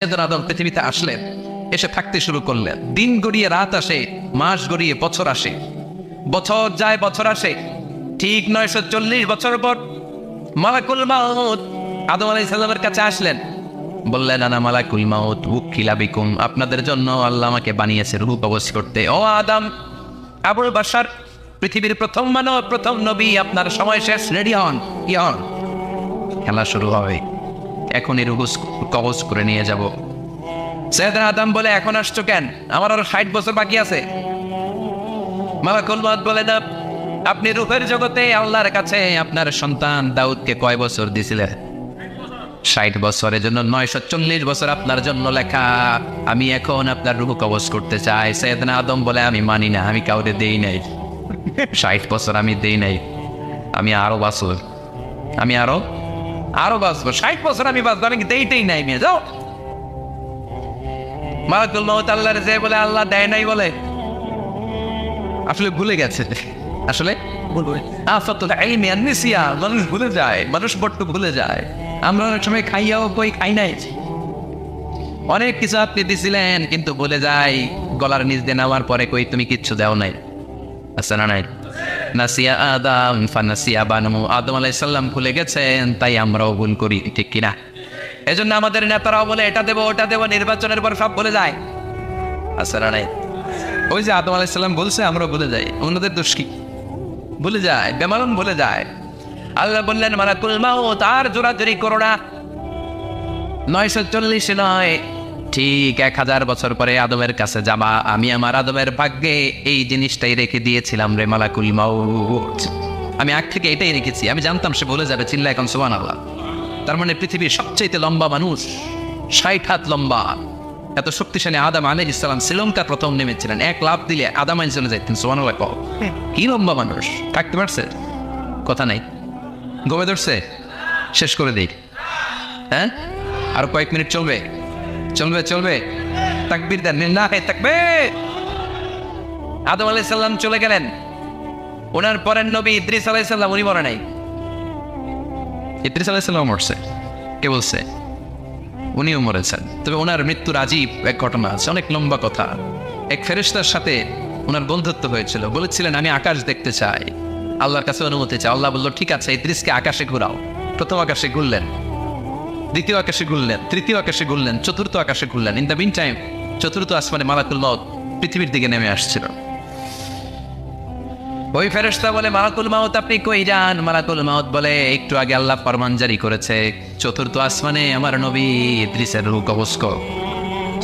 আদম পৃথিবীতে আসলেন, এসে থাকতে শুরু করলেন। দিন গড়িয়ে রাত আসে, মাস গড়িয়ে বছর আসে, বছর যায় বছর আসে। ঠিক 940 বছর পর মালাকুল মাউত আদম আলাইহিস সালামের কাছে আসলেন। বললেন, আনা মালাকুল মাউত উকিলা বিকুম, আপনাদের জন্য আল্লাহ আমাকে বানিয়েছে রূহ কবজ করতে। ও আদম, আবুল বাশার, পৃথিবীর প্রথম মানব, প্রথম নবী, আপনার সময় শেষ, রেডি হন। কি হন? খেলা শুরু হবে, এখনই রূহ কবজ করে নিয়ে যাব। সাইয়েদনা আদম বলে, এখন আসছো কেন? আমার আরো 60 বছর বাকি আছে। মালাকুল মাউত বলে, না, আপনি রূহের জগতে আল্লাহর কাছে আপনার সন্তান দাউদকে কয় বছর দিয়েছিলেন? 60 বছরের জন্য 940 বছর আপনার জন্য লেখা। আমি এখন আপনার রূহ কবজ করতে চাই। সাইয়েদনা আদম বলে, আমি মানি না, আমি কাউরে দেই নাই। 60 বছর আমি দেই নাই, আমি আরো বছর, আমি আরো বাঁচবো। 60 বছর আমি বাঁচবো, আমি দেইতেই নাই। মেয়ে যাও। মালাকুল মাউত আল্লাহর যে বলে, আল্লাহ দেয় নাই বলে। আসলে ভুলে গেছে, আসলে আফাতুল ইলমি আন-নিসিয়া, মানুষ ভুলে যায়, মানুষ বড্ড ভুলে যায়। আমরা অনেক সময় খাইয়াও কই খাই নাই। অনেক কিছু আপনি দিছিলেন কিন্তু ভুলে যাই, গলার নিচ দিয়ে নামার পরে কই তুমি কিচ্ছু দাও নাই। আছে না নাই? নাসিয়া আদম ফানাসিয়া বানু, আদম আলাইহিস সালাম ভুলে গেছেন, তাই আমরাও ভুল করি, ঠিক কিনা? এজন্য আমাদের নেতারাও বলে এটা দেবো ওটা দেবো, নির্বাচনের পর সব ভুলে যায়। আছে না নাই? ওই যে আদম আলাইহিস সালাম বলছে, আমরা ভুলে যাই। ওনাদের দোষ কি? ভুলে যায়, বেমালুম ভুলে যায়। আল্লাহ বললেন, মালাকুল মাউত আর জোরাজুরি করো না। 940 নয়, ঠিক 1000 বছর পরে আদমের কাছে যাবা। আমি আমার আদমের ভাগ্যে এই জিনিসটাই রেখে দিয়েছিলাম রে মালাকুল মাউত। আমি আগ থেকে এটাই রেখেছি, আমি জানতাম সে বলে যাবে। চিল্লা এখন সুবহানাল্লাহ। তার মানে পৃথিবীর সবচেয়ে লম্বা মানুষ, 60 হাত লম্বা, এত শক্তিশালী আদম আলাইহিস সালাম শ্রীলঙ্কা প্রথম নেমেছিলেন। এক লাফ দিলে আদম আইন চলে যাইতেন। সুবহানাল্লাহ। কি লম্বা মানুষ, থাকতে পারছে? কথা নাই, গমে ধরছে। শেষ করে দিই, হ্যাঁ? আর কয়েক মিনিট চলবে, চলবে চলবে। তাকবীর দেন, না হে তাকবীর। আদম আলাইহিস সালাম চলে গেলেন। ওনার পরের নবী ইদ্রিস আলাইহিস সালাম, উনি মরে নাই। ইদ্রিস আলাইহিস সালাম মরছে, কে বলছে? উনিও মরেছেন। তবে ওনার মৃত্যুর আজীব এক ঘটনা আছে, অনেক লম্বা কথা। এক ফেরেশতার সাথে ওনার বন্ধুত্ব হয়েছিল। বলেছিলেন, আমি আকাশ দেখতে চাই, আল্লাহর কাছে অনুমতি চাই। আল্লাহ বলল, ঠিক আছে, ইদ্রিসকে আকাশে ঘুরাও। প্রথম আকাশে ঘুরলেন, দ্বিতীয় আকাশে ঘুরলেন, তৃতীয় আকাশে ঘুরলেন, চতুর্থ আকাশে ঘুরলেন। ইন দ্য মিন টাইম চতুর্থ আসমানে মালাকুল মাউত পৃথিবীর দিকে নেমে আসছিল। ওই ফেরেশতা বলে, মালাকুল মাউত আপনি কই যান? মালাকুল মাউত বলে, একটু আগে আল্লাহ ফরমান জারি করেছে, চতুর্থ আসমানে আমার নবী ইদ্রিসের রূহ কবজ করো।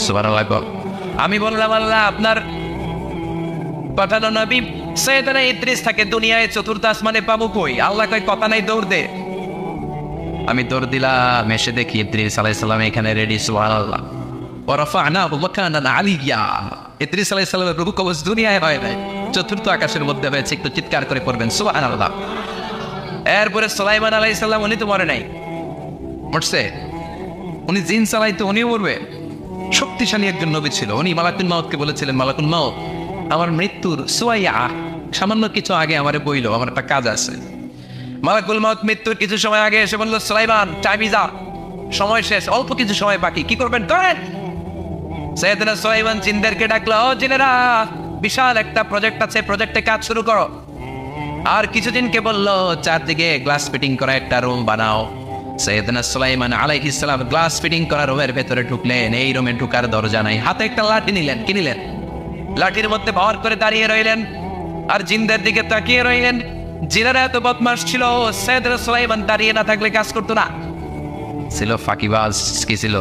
সুবহানাল্লাহ। আমি বললাম, আল্লাহ আপনার পাঠানো নবী সাইয়েদনা ইদ্রিস থাকে দুনিয়ায়, চতুর্থ আসমানে পাবো কই? আল্লাহ কয়, কথা নাই, দৌড় দে। আমি দৌড় দিলাম, এসে দেখি ইদ্রিস আলাইহিস সালাম এখানে রেডি। সুবহানাল্লাহ। ওয়া রাফা'নাহু মাকানান আলিয়্যা। ইদ্রিস আলাইহিস সালামের রূহ কবজ দুনিয়ায় হয় নাই, চতুর্থ আকাশের মধ্যে হয়েছে। একটু চিৎকার করে পড়বেন সুবহানাল্লাহ। এরপরে সুলাইমান আলাইহিস সালাম, উনি তো মরে নাই, মরছে। উনি জিন চালাইতো, উনিও মরবে। শক্তিশালী একজন নবী ছিল। উনি মালাকুল মাউতকে বলেছিলেন, মালাকুল মাউত আমার মৃত্যুর সুয়াইয়া, সামান্য কিছু আগে আমারে বইল, আমার একটা কাজ আছে। মালাকুল মাউত মৃত্যুর কিছু সময় আগে এসে বলল, সুলাইমান টাইম ইজ আপ, সময় শেষ, অল্প কিছু সময় বাকি, কি করবেন করেন। সাইয়েদনা সুলাইমান জিনদেরকে ডাকলো, ও জিনেরা, বিশাল একটা প্রজেক্ট আছে, প্রজেক্টে কাজ শুরু করো। আর কিছু জিনকে বললো, চারদিকে গ্লাস ফিটিং করা একটা রুম বানাও। সাইয়েদনা সুলাইমান আলাইহিস সালাম গ্লাস ফিটিং করা রুমের ভেতরে ঢুকলেন। এই রুমে ঢুকার দরজা নাই, হাতে একটা লাঠি নিলেন। কি নিলেন? লাঠির মধ্যে ভর করে দাঁড়িয়ে রইলেন আর জিনদের দিকে তাকিয়ে রইলেন। জিনেরা এত বদমাশ ছিল, সাইয়েদনা সুলাইমান দাঁড়িয়ে না থাকলে কাজ করতো না। ছিল ফাঁকিবাজ। কি ছিল?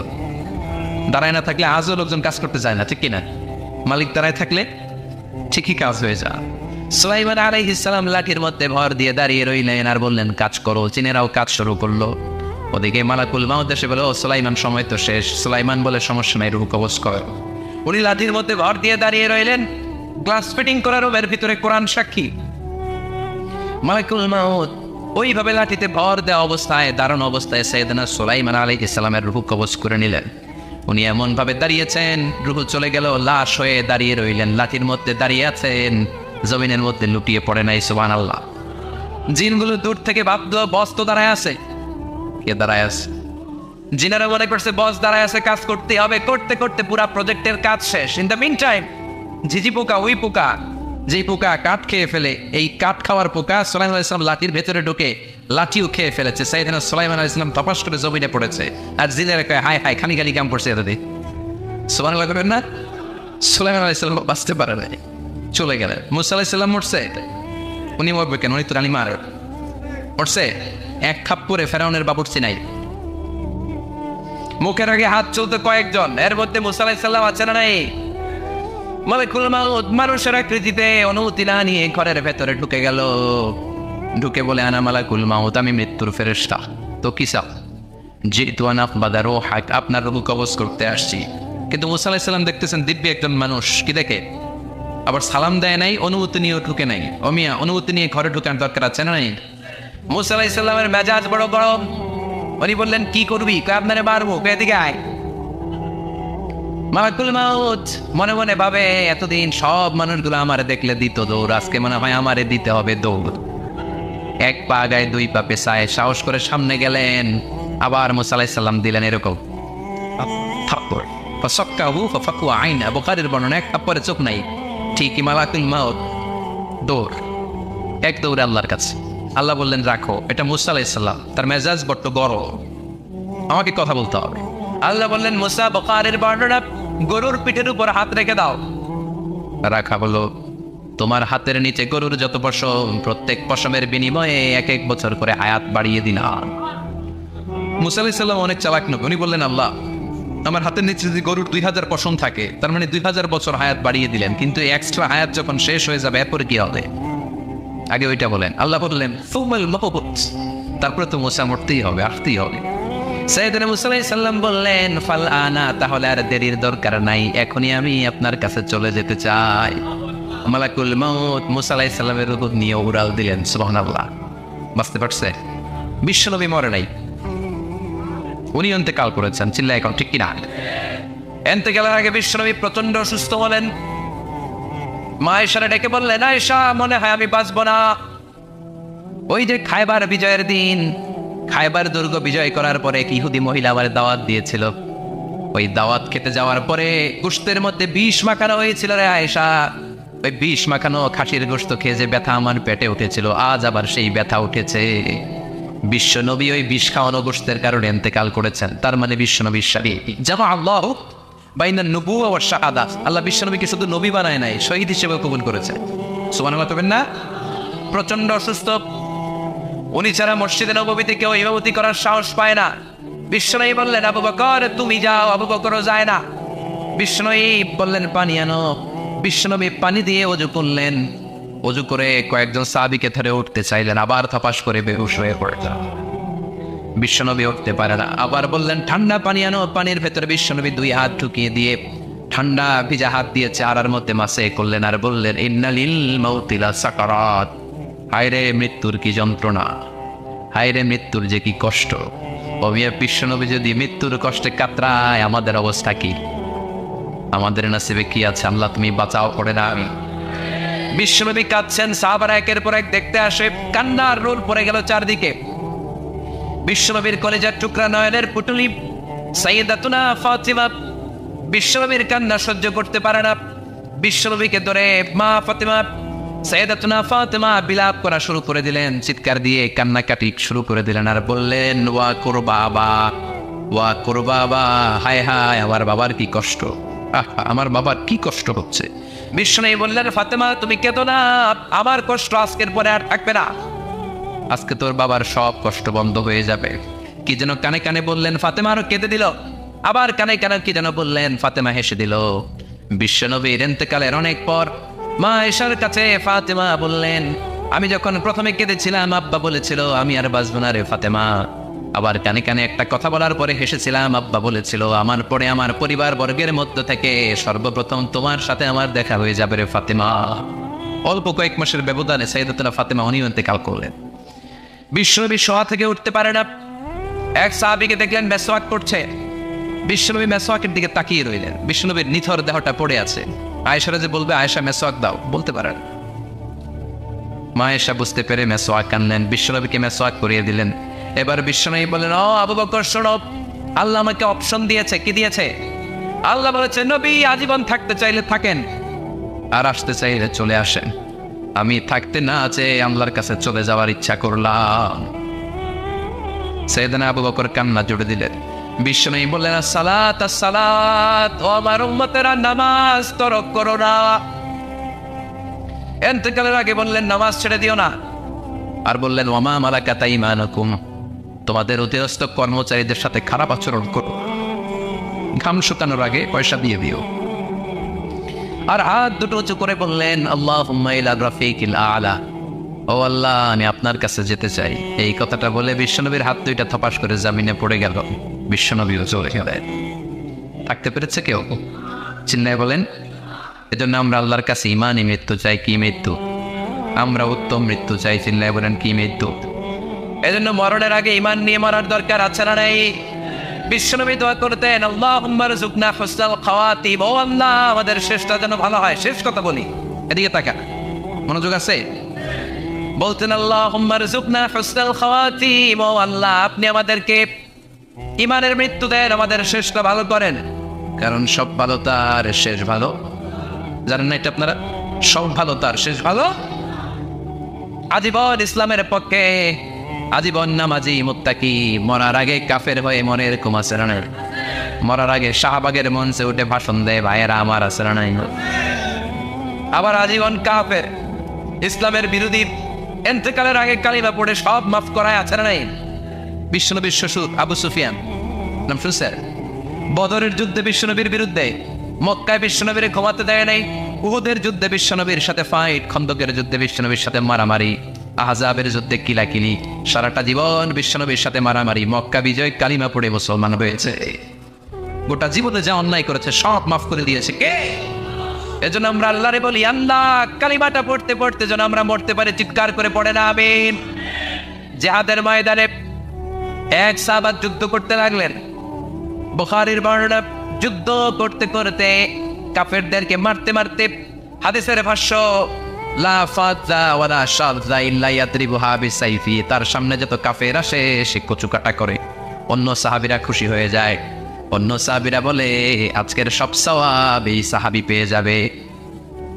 দাঁড়ায় না থাকলে আজও লোকজন কাজ করতে চায় না, ঠিক কিনা? মালিক দাঁড়ায় থাকলে ঠিকই কাজ হয়ে যায়। সুলাইমান আলাইহিস সালাম লাঠির মধ্যে ভর দিয়ে দাঁড়িয়ে রইলেন আর বললেন, কাজ করো। জিনেরাও কাজ শুরু করলো। ওদিকে মালাকুল মাউত এসে বলে, ও সুলাইমান সময় তো শেষ। সুলাইমান বলে, সমস্যা নাই, রূহ কবজ কর। উনি লাঠির মধ্যে ভর দিয়ে দাঁড়িয়ে রইলেন। গ্লাস ফিটিং করার রুমের ভিতরে কোরআন সাক্ষী। মালাকুল মাউত ওইভাবে লাঠিতে ভর দেওয়া অবস্থায়, দাঁড়ানো অবস্থায় সাইয়েদনা সুলাইমান আলাইহিস সালামের রূহ কবজ করে নিলেন। উনি এমন ভাবে দাঁড়িয়েছেন, রূহ চলে গেল, লাশ হয়ে দাঁড়িয়ে রইলেন। লাঠির মধ্যে দাঁড়িয়ে আছেন, জমিনের মধ্যে লুটিয়ে পড়ে নাই। সুবহানাল্লাহ। জিনগুলো দূর থেকে ভাবলো, বস তো দাঁড়ায় আছে। কে দাঁড়ায় আছে? জিনারা মনে করছে বস দাঁড়ায় আছে, কাজ করতে হবে, করতে করতে পুরা প্রজেক্টের কাজ শেষ। ইন দ্য মিন টাইম ঝিঝি পোকা, ওই পোকা যেই পোকা কাঠ খেয়ে ফেলে, এই কাঠ খাওয়ার পোকা সুলাইমান আলাইহিস সালাম লাঠির ভেতরে ঢুকে লাঠিও খেয়ে ফেলেছে। সাইয়েদনা সুলাইমান আলাইহিস সালাম তপাস করে জমিনে পড়েছে, আর জিনারা কয় হায় হায়, খালি খালি কাম করছে এতদিন। সুবহানাল্লাহ করবেন না? সুলাইমান আলাইহিস সালাম বাঁচতে পারে নাই, চলে গেলেন। মুসা আলাইহিস সালাম মরছে, উনি মরবে কেন? উনি তো রানী মার মরছে। এক খাপ পরে ফেরাউনের বাবুর্চি নাই, মুখের আগে হাত চলতে কয়েকজন, এর মধ্যে মুসা আলাইহিস সালাম আছে না নাই? মালাকুল মাউত মানুষের আকৃতিতে অনুমতি না নিয়ে ঘরের ভেতরে ঢুকে গেল, ঢুকে বলে আনা মালাকুল মাউত, আমি মৃত্যুর ফেরেশতা। তো কি চাও? জিতু আনা বাদারো হাক, আপনার রূহ কবজ করতে আসছি। কিন্তু মুসা আলাইহিস সালাম দেখতেছেন দিব্যি একজন মানুষ, কি দেখে? আবার সালাম দেয় নাই, অনুমতি নিয়েও ঢুকে নাই। অমিয়া অনুমতি নিয়ে ঘরে ঢুকার দরকার আছে না নাই? মুসা আলাইহিস সালামের মেজাজ বড় গরম। উনি বললেন কি করবি? কয় আপনারে মারবো। কয় এদিকে আয়। মালাকুল মাউত মনে মনে ভাবে এতদিন সব মানুষগুলো আমারে দেখলে দিত দৌড়, আজকে মনে হয় আমারে দিতে হবে দৌড়। এক পা গায়ে দুই পা পেছায় সাহস করে সামনে গেলেন। আবার মুসা আলাইহিস সালাম দিলেন এরকম থাপ্পড়, ফাসাক্কাহু ফাফাকু আইনা, বুখারীর বর্ণনা, এক থাপ্পড়ে চোখ নাই। ঠিকই মালাকুল মাউত দৌড়, এক দৌড়ে আল্লাহর কাছে। আল্লাহ বললেন রাখো, এটা মুসা আলাইহিস সালাম, তার মেজাজ বড্ড গরম, আমাকে কথা বলতে হবে। আল্লাহ বললেন মুসা, বুখারীর বর্ণনা, গরুর পিঠের উপর হাত রেখে দাও। রাখা বলো, তোমার হাতের নিচে গরুর যত পশম, প্রত্যেক পশমের বিনিময়ে এক এক বছর করে হায়াত বাড়িয়ে দিলাম। মুসা আলাইহিস সালাম অনেক চালাক নবী, উনি বললেন আল্লাহ আমার হাতের নিচে যদি গরুর 2000 পশম থাকে, তার মানে 2000 বছর হায়াত বাড়িয়ে দিলেন, কিন্তু এক্সট্রা হায়াত যখন শেষ হয়ে যাবে এরপরে কি হবে? আগে ওইটা বলেন। আল্লাহ বললেন সুমাল মাহবুত, তারপরে তো মুসা মরতেই হবে, আসতেই হবে। সাইয়েদনা মুসা আলাইহিস সালাম বললেন ফাল আনা, তাহলে আর দেরির দরকার নাই, এখনই আমি আপনার কাছে চলে যেতে চাই। মালাকুল মাউত মুসা আলাইহিস সালামের রূহ নিয়ে উড়াল দিলেন। সুবহানাল্লাহ। বুঝতে পারছে? বিশ্বনবী মরে নাই, উনি ইন্তেকাল করেছেন। চিল্লায় এখন ঠিক কিনা? ইন্তেকালের আগে বিশ্বনবী প্রচন্ড অসুস্থ হলেন। মা আয়েশারে ডেকে বললেন আয়েশা, মনে হয় আমি বাঁচব না। ওই যে খায়বার বিজয়ের দিন, খায়বার দুর্গ বিজয় করার পরে এক ইহুদি মহিলা আমার দাওয়াত দিয়েছিল, ওই দাওয়াত খেতে যাওয়ার পরে গোশতের মধ্যে বিষ মাখানো হয়েছিল রে আয়েশা। ওই বিষ মাখানো খাসির গোশত খেয়ে যে ব্যথা আমার পেটে উঠেছিল, আজ আবার সেই ব্যথা উঠেছে। বিশ্বনবী ওই বিষ খাওয়ানো গোশতের কারণে ইন্তেকাল করেছেন। তার মানে বিশ্বনবীর সাথে জামা আল্লাহ বাইনা নবুওয়া ওয়া শাহাদাত, আল্লাহ বিশ্বনবীকে শুধু নবী বানায় নাই, শহীদ হিসেবে কবুল করেছে। সুবহানাল্লাহ করবেন না? প্রচন্ড অসুস্থ, উনি ছাড়া মসজিদে নববীতে কেউ ইমামতি করার সাহস পায় না। বিশ্বনবী বললেন আবু বকর তুমি যাও, আবু বকরও যায় না। বিশ্বনবী বললেন পানি আনো। বিশ্বনবী পানি দিয়ে ওযু করলেন, ওযু করে কয়েকজন সাহাবীকে ধরে উঠতে চাইলেন, আবার থপাস করে বেহুশ হয়ে পড়লেন। বিশ্বনবী উঠতে পারে না, আবার বললেন ঠান্ডা পানি আনো। পানির ভেতরে বিশ্বনবী দুই হাত ঢুকিয়ে দিয়ে ঠান্ডা ভিজা হাত দিয়ে চেহারার মধ্যে মাসে করলেন, আর বললেন ইন্নালিল মাউতি লা সাকারাত, হায়রে মৃত্যুর কি যন্ত্রণা, হায়রে মৃত্যুর যে কি কষ্ট। অবিয়া বিশ্বনবী যদি মৃত্যুর কষ্টে কাতরায়, আমাদের অবস্থা কি? আমাদের নসিবে কি আছে? আল্লাহ তুমি বাঁচাও করে না। আমি বিশ্বনবী কাঁদছেন, সাহাবারা একের পর এক দেখতে আসে, কান্নার রোল পড়ে গেল চারদিকে। বিশ্বনবীর কলেজার টুকরা নয়নের পুটুলি সাইয়েদাতুনা ফাতিমা বিশ্বনবীর কান্না সহ্য করতে পারে না। বিশ্বনবীকে ধরে মা ফাতিমা, সাইয়েদাতুনা ফাতিমা বিলাপ করা শুরু করে দিলেন, চিৎকার দিয়ে কান্নাকাটি শুরু করে দিলেন, আর বললেন ওয়া কুরবাবা, ওয়া কুরবাবা, হায় হায় আমার বাবার কি কষ্ট, আমার বাবার কি কষ্ট হচ্ছে। বিশ্বনবী বললেন ফাতিমা তুমি কেঁদো না, আমার কষ্ট আজকের পরে আর থাকবে না, আজকে তোর বাবার সব কষ্ট বন্ধ হয়ে যাবে। কি যেন কানে কানে বললেন, ফাতেমা আরো কেঁদে দিল। আবার কানে কানে কি যেন বললেন, ফাতেমা হেসে দিল। বিশ্বনবীর ইন্তেকালের অনেক পর মা আয়েশার কাছে ফাতেমা বললেন, আমি যখন প্রথমে কেঁদেছিলাম আব্বা বলেছিল আমি আর বাঁচব না রে ফাতেমা। আবার কানে কানে একটা কথা বলার পরে হেসেছিলাম, আব্বা বলেছিল আমার পরে আমার পরিবার বর্গের মধ্য থেকে সর্বপ্রথম তোমার সাথে আমার দেখা হয়ে যাবে রে ফাতেমা। অল্প কয়েক মাসের ব্যবধানে সাইয়েদাতুনা ফাতেমা উনিও ইন্তেকাল করলেন। বিশ্বনবী শোয়া থেকে উঠতে পারে না। এক সাহাবীকে দেখলেন মেসওয়াক করছে, বিশ্বনবী মেসওয়াকের দিকে তাকিয়ে রইলেন। বিশ্বনবীর নিথর দেহটা পড়ে আছে। আয়েশারা যে বলবে আয়েশা মেসওয়াক দাও, বলতে পারেন। মা আয়েশা বুঝতে পেরে মেসওয়াক আনলেন, বিশ্বনবীকে মেসওয়াক করিয়ে দিলেন। এবার বিশ্বনবী বললেন ও আবু বকর শোনো, আল্লাহ আমাকে অপশন দিয়েছে, কি দিয়েছে? আল্লাহ বলেছে নবী আজীবন থাকতে চাইলে থাকেন, আর আসতে চাইলে চলে আসেন। আমি থাকতে না চেয়ে আল্লাহর কাছে চলে যাওয়ার ইচ্ছা করলাম। সাইয়েদনা আবু বকর কান্না জুড়ে দিলেন। বিশ্বনবী বললেন আসসালাত আসসালাত, ও আমার উম্মতেরা নামাজ তরক করো না। ইন্তেকালের আগে বললেন নামাজ ছেড়ে দিও না, আর বললেন ওয়ামা মালাকাত আইমানুকুম, তোমাদের অধীনস্থ কর্মচারীদের সাথে খারাপ আচরণ করো, ঘাম শুকানোর আগে পয়সা দিয়ে দিও। আর হাত দুটো উঁচু করে বললেন আল্লাহুম্মা ইলা রাফিকিল আলা, ও আল্লাহ আমি আপনার কাছে যেতে চাই। এই কথাটা বলে বিশ্বনবীর হাত দুইটা থপাস করে জামিনে পড়ে গেল। বিশ্বনবীও চলে গেলেন। থাকতে পেরেছে কেউ? চিন্নায় বলেন। এজন্য আমরা আল্লাহর কাছে ইমানি মৃত্যু চাই। কি মৃত্যু? আমরা উত্তম মৃত্যু চাই। চিন্নায় বলেন কি মৃত্যু? এজন্য মরণের আগে ইমান নিয়ে মরার দরকার আছে না নাই? বিশ্বনবী দোয়া করতেন আল্লাহুম্মা রযুকনা হুসনাল খাওয়াতিম, ও আল্লাহ আমাদের শেষটা যেন ভালো হয়। শেষ কথা বলি, এদিকে তাকা, মনোযোগ আছে? বলতেন আল্লাহুম্মা রযুকনা হুসনাল খাওয়াতিম, ও আল্লাহ আপনি আমাদেরকে ইমানের মৃত্যু দেন, আমাদের শেষটা ভালো করেন। কারণ সব ভালো তার শেষ ভালো। জানেন না এটা আপনারা? সব ভালো তার শেষ ভালো। আজীবন ইসলামের পক্ষে, আজীবন নামাজি মুত্তাকি, মরার আগে কাফের হয়ে মরে, এরকম আছে না? মরার আগে শাহবাগের মঞ্চে উঠে ভাষণ দেয় ভাইয়েরা আমার, আছে না? আবার আজীবন কাফের, ইসলামের বিরোধী, ইন্তেকালের আগে কালিমা পড়ে সব মাফ করায়, আছে না? বিশ্বনবীর শ্বশুর আবু সুফিয়ান, নাম শুনছেন? বদরের যুদ্ধে বিশ্বনবীর বিরুদ্ধে, মক্কায় বিশ্বনবীর ঘুমাতে দেয় নাই, উহুদের যুদ্ধে বিশ্বনবীর সাথে ফাইট, খন্দকের যুদ্ধে বিশ্বনবীর সাথে মারামারি, আহজাবের যুদ্ধে কিলাকিলি, সারাটা জীবন বিশ্বনবীর সাথে মারামারি, মক্কা বিজয়, কালিমা পড়ে মুসলমান হয়েছে। গোটা জীবনে যা অন্যায় করেছে সব মাফ করে দিয়েছে কে? এজন্য আমরা আল্লাহরে বলি আল্লাহ কালিমাটা পড়তে পড়তে যেন আমরা মরতে পারি। চিৎকার করে পড়ে না আমিন। জিহাদের ময়দানে এক সাহাবা যুদ্ধ করতে লাগলেন। বুখারীর বর্ণনা, যুদ্ধ করতে করতে কাফেরদেরকে মারতে মারতে, হাদিসের ভাষ্য লা ফাযা ওয়ালা শাযা ইল্লা ইয়াদরিবুহা বিসাইফি, তার সামনে যত কাফের আসে সে কচুকাটা করে। অন্য সাহাবীরা খুশি হয়ে যায়। অন্য সাহাবীরা বলে আজকের সব সওয়াব এই সাহাবী পেয়ে যাবে।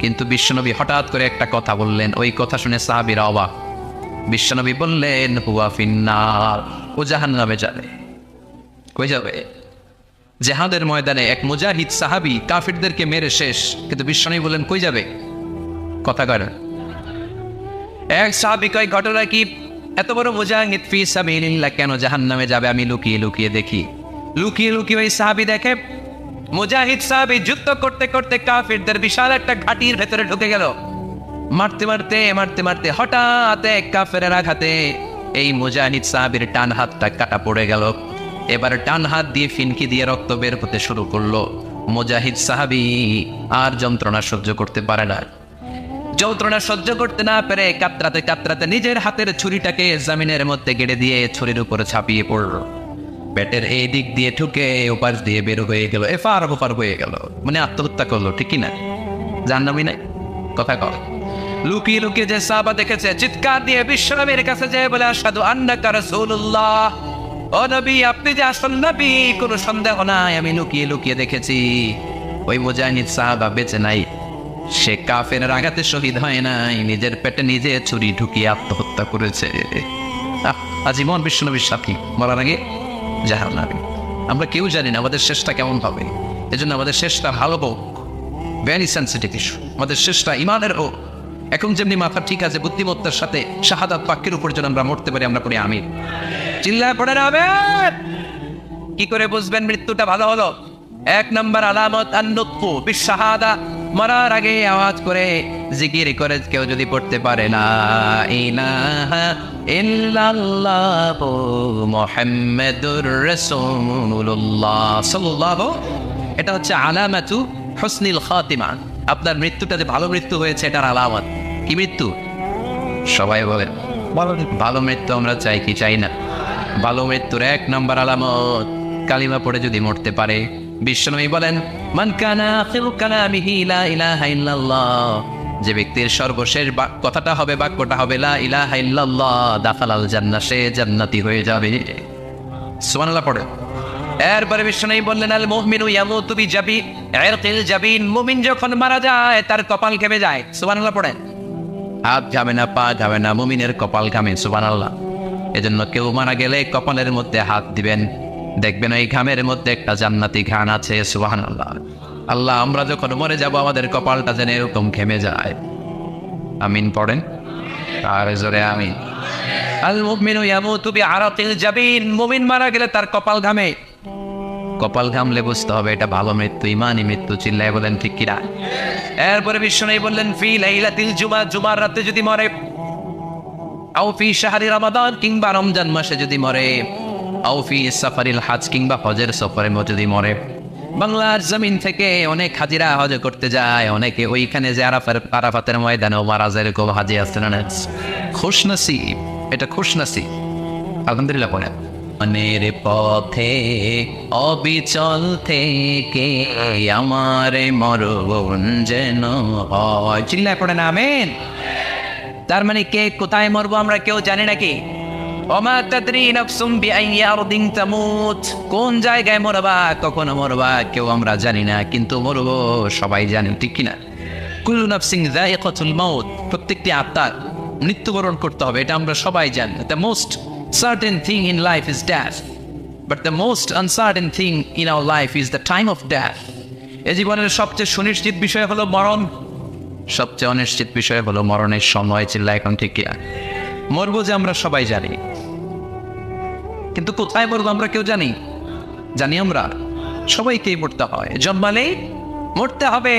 কিন্তু বিশ্বনবী হঠাৎ করে একটা কথা বললেন, ওই কথা শুনে সাহাবীরা অবাক। বিশ্বনবী বললেন হুয়া ফিন্নার, ও জাহান্নামে যাবে। কই যাবে? জিহাদের ময়দানে এক মুজাহিদ সাহাবী কাফিরদেরকে মেরে শেষ, কিন্তু বিশ্বনবী বললেন কই যাবে? কথা কয় না। এক সাহাবী কয় ঘটনা কি? এত বড় মুজাহিদ ফি সাবিলিল্লাহ কেন জাহান্নামে যাবে? আমি লুকিয়ে লুকিয়ে দেখি। লুকিয়ে লুকিয়ে ওই সাহাবী দেখে মুজাহিদ সাহাবী যুদ্ধ করতে করতে কাফিরদের বিশাল একটা ঘাটির ভেতরে ঢুকে গেল। মারতে মারতে মারতে মারতে হঠাৎ এক কাফেরের আঘাতে এই মুজাহিদ সাহাবীর ডান হাতটা কাটা পড়ে গেল। এবার ডান হাত দিয়ে ফিনকি দিয়ে রক্ত বের হতে শুরু করলো। মুজাহিদ সাহাবী আর যন্ত্রণা সহ্য করতে পারে না। যন্ত্রণা সহ্য করতে না পেরে কাতরাতে কাতরাতে নিজের হাতের ছুরিটাকে জামিনের মধ্যে গেড়ে দিয়ে ছুরির উপরে ছাপিয়ে পড়ল। পেটের এই দিক দিয়ে ঢুকে ওপাশ দিয়ে বের হয়ে গেল, এফার ওপার হয়ে গেল, মানে আত্মহত্যা করলো। ঠিক না? জাহান্নামী নাই? কথা কর। লুকিয়ে লুকিয়ে যে সাহাবা দেখেছে চিৎকার দিয়ে বিশ্বনবীর কাছে যেয়ে বলে আশহাদু আন্নাকা রাসূলুল্লাহ, ও নবী আপনি যে আসল নবী, কোনো সন্দেহ নাই, আমি লুকিয়ে লুকিয়ে দেখেছি। ওই মুজাহিদ সাহাবা বেঁচে নাই, সে কাফেরের আঘাতে শহীদ হয় নাই, নিজের পেটে নিজে ছুরি ঢুকিয়ে আত্মহত্যা করেছে। আজীবন বিশ্বনবীর সাথী, মরার আগে জাহান্নামী। আমরা কেউ জানি না আমাদের শেষটা কেমন হবে। এজন্য আমাদের শেষটা ভালো হোক, ভেরি সেন্সিটিভ ইস্যু। আমাদের শেষটা ইমানের হোক। এখন যেমনি মাথা ঠিক আছে, বুদ্ধিমত্তার সাথে শাহাদাত বাক্যের উপর যেন আমরা মরতে পারি, আমরা পড়ি আমিন। চিল্লায় পড়ে না আমিন। কি করে বুঝবেন মৃত্যুটা ভালো হলো? এক নম্বর আলামত আন-নুতকু বিশ-শাহাদা, মরার আগে আওয়াজ করে জিকির করে কেউ যদি পড়তে পারে লা ইলাহা ইল্লাল্লাহু মুহাম্মাদুর রাসূলুল্লাহ সাল্লাল্লাহু, এটা হচ্ছে আলামাতু হুসনিল খাতিমা। আপনার মৃত্যুটা যে ভালো মৃত্যু হয়েছে এটার আলামত। কি মৃত্যু? সবাই বলেন ভালো মৃত্যু আমরা চাই কি চাই না? ভালো মৃত্যুর এক নম্বর আলামত কালিমা পড়ে যদি মরতে পারে। বিশ্বনবী বলেন মান কানা আখিরু কালামিহি লা ইলাহা ইল্লাল্লাহ, যে ব্যক্তির সর্বশেষ কথাটা হবে, বাক্যটা হবে লা ইলাহা ইল্লাল্লাহ, দাখালাল জান্নাহ, সে জান্নাতি হয়ে যাবে। সুবহানাল্লাহ পড়ে। এরপরে বিষ্ণু বললেন আল মুমিনু ইয়ামুতু বিজাবি ইরকিল জাবিন, মুমিন যখন মারা যায় তার কপাল ঘেমে যায়। সুবহানাল্লাহ পড়েন। হাত ঘামে না, পা ঘামে না, মুমিনের কপাল ঘামে। সুবহানাল্লাহ। এজন্য কেউ মারা গেলে কপালের মধ্যে হাত দিবেন, দেখবেন ওই ঘামের মধ্যে একটা জান্নাতি ঘ্রাণ আছে। সুবহানাল্লাহ। আল্লাহ, আমরা যখন মরে যাব আমাদের কপালটা যেন এরকম ঘেমে যায়। আমিন পড়েন আর জোরে আমিন। আল মুমিনু ইয়ামুতু বিআরাকিল জাবিন, মুমিন মারা গেলে তার কপাল ঘামে। কপাল ঘামলে বুঝতে হবে এটা ভালো মৃত্যু, ইমানি মৃত্যু। চিল্লায় বলেন ঠিক কিনা? এরপরে বিষ্ণু বললেন ফি লাইলাতিল জুমা, জুমার রাতে যদি মরে, আও ফি শাহরি রমাদান, কিংবা রমজান মাসে যদি মরে, আও ফি সাফারিল হজ, কিংবা হজের সফরে যদি মরে। বাংলার জমিন থেকে অনেক হাজিরা হজ করতে যায়, অনেকে ওইখানে যে আরাফাতের ময়দানেও মারা যায়, এরকম হাজি আসছে না? খুশনসিব, এটা খুশনসিব। আলহামদুলিল্লাহ পড়েন। মনের পথে অবিচল থেকে আমার মরণ যেন হয়। চিল্লায় পড়েন আমিন। তার মানে কে কোথায় মরবো আমরা কেউ জানি নাকি? ওমা তাদরি নাফসুম বিআইয়ি আরদিন তামুত, কোন জায়গায় মরবা কখন মরবা কেউ আমরা জানি না, কিন্তু মরবো সবাই জানি, ঠিক কিনা? কুল্লু নাফসিন যায়িকাতুল মাউত, প্রত্যেকটি আত্মার মৃত্যুবরণ করতে হবে, এটা আমরা সবাই জানি। The most certain thing in life is death, but the most uncertain thing in our life is the time of death. এই জীবনের সবচেয়ে সুনিশ্চিত বিষয় হলো মরণ, সবচেয়ে অনিশ্চিত বিষয় হলো মরণের সময়। চিল্লা এখন ঠিক কিনা? মরবো যে আমরা সবাই জানি, কিন্তু কোথায় মরবো আমরা কেউ জানি? জানি আমরা সবাইকেই মরতে হয়, জন্মালেই মরতে হবে,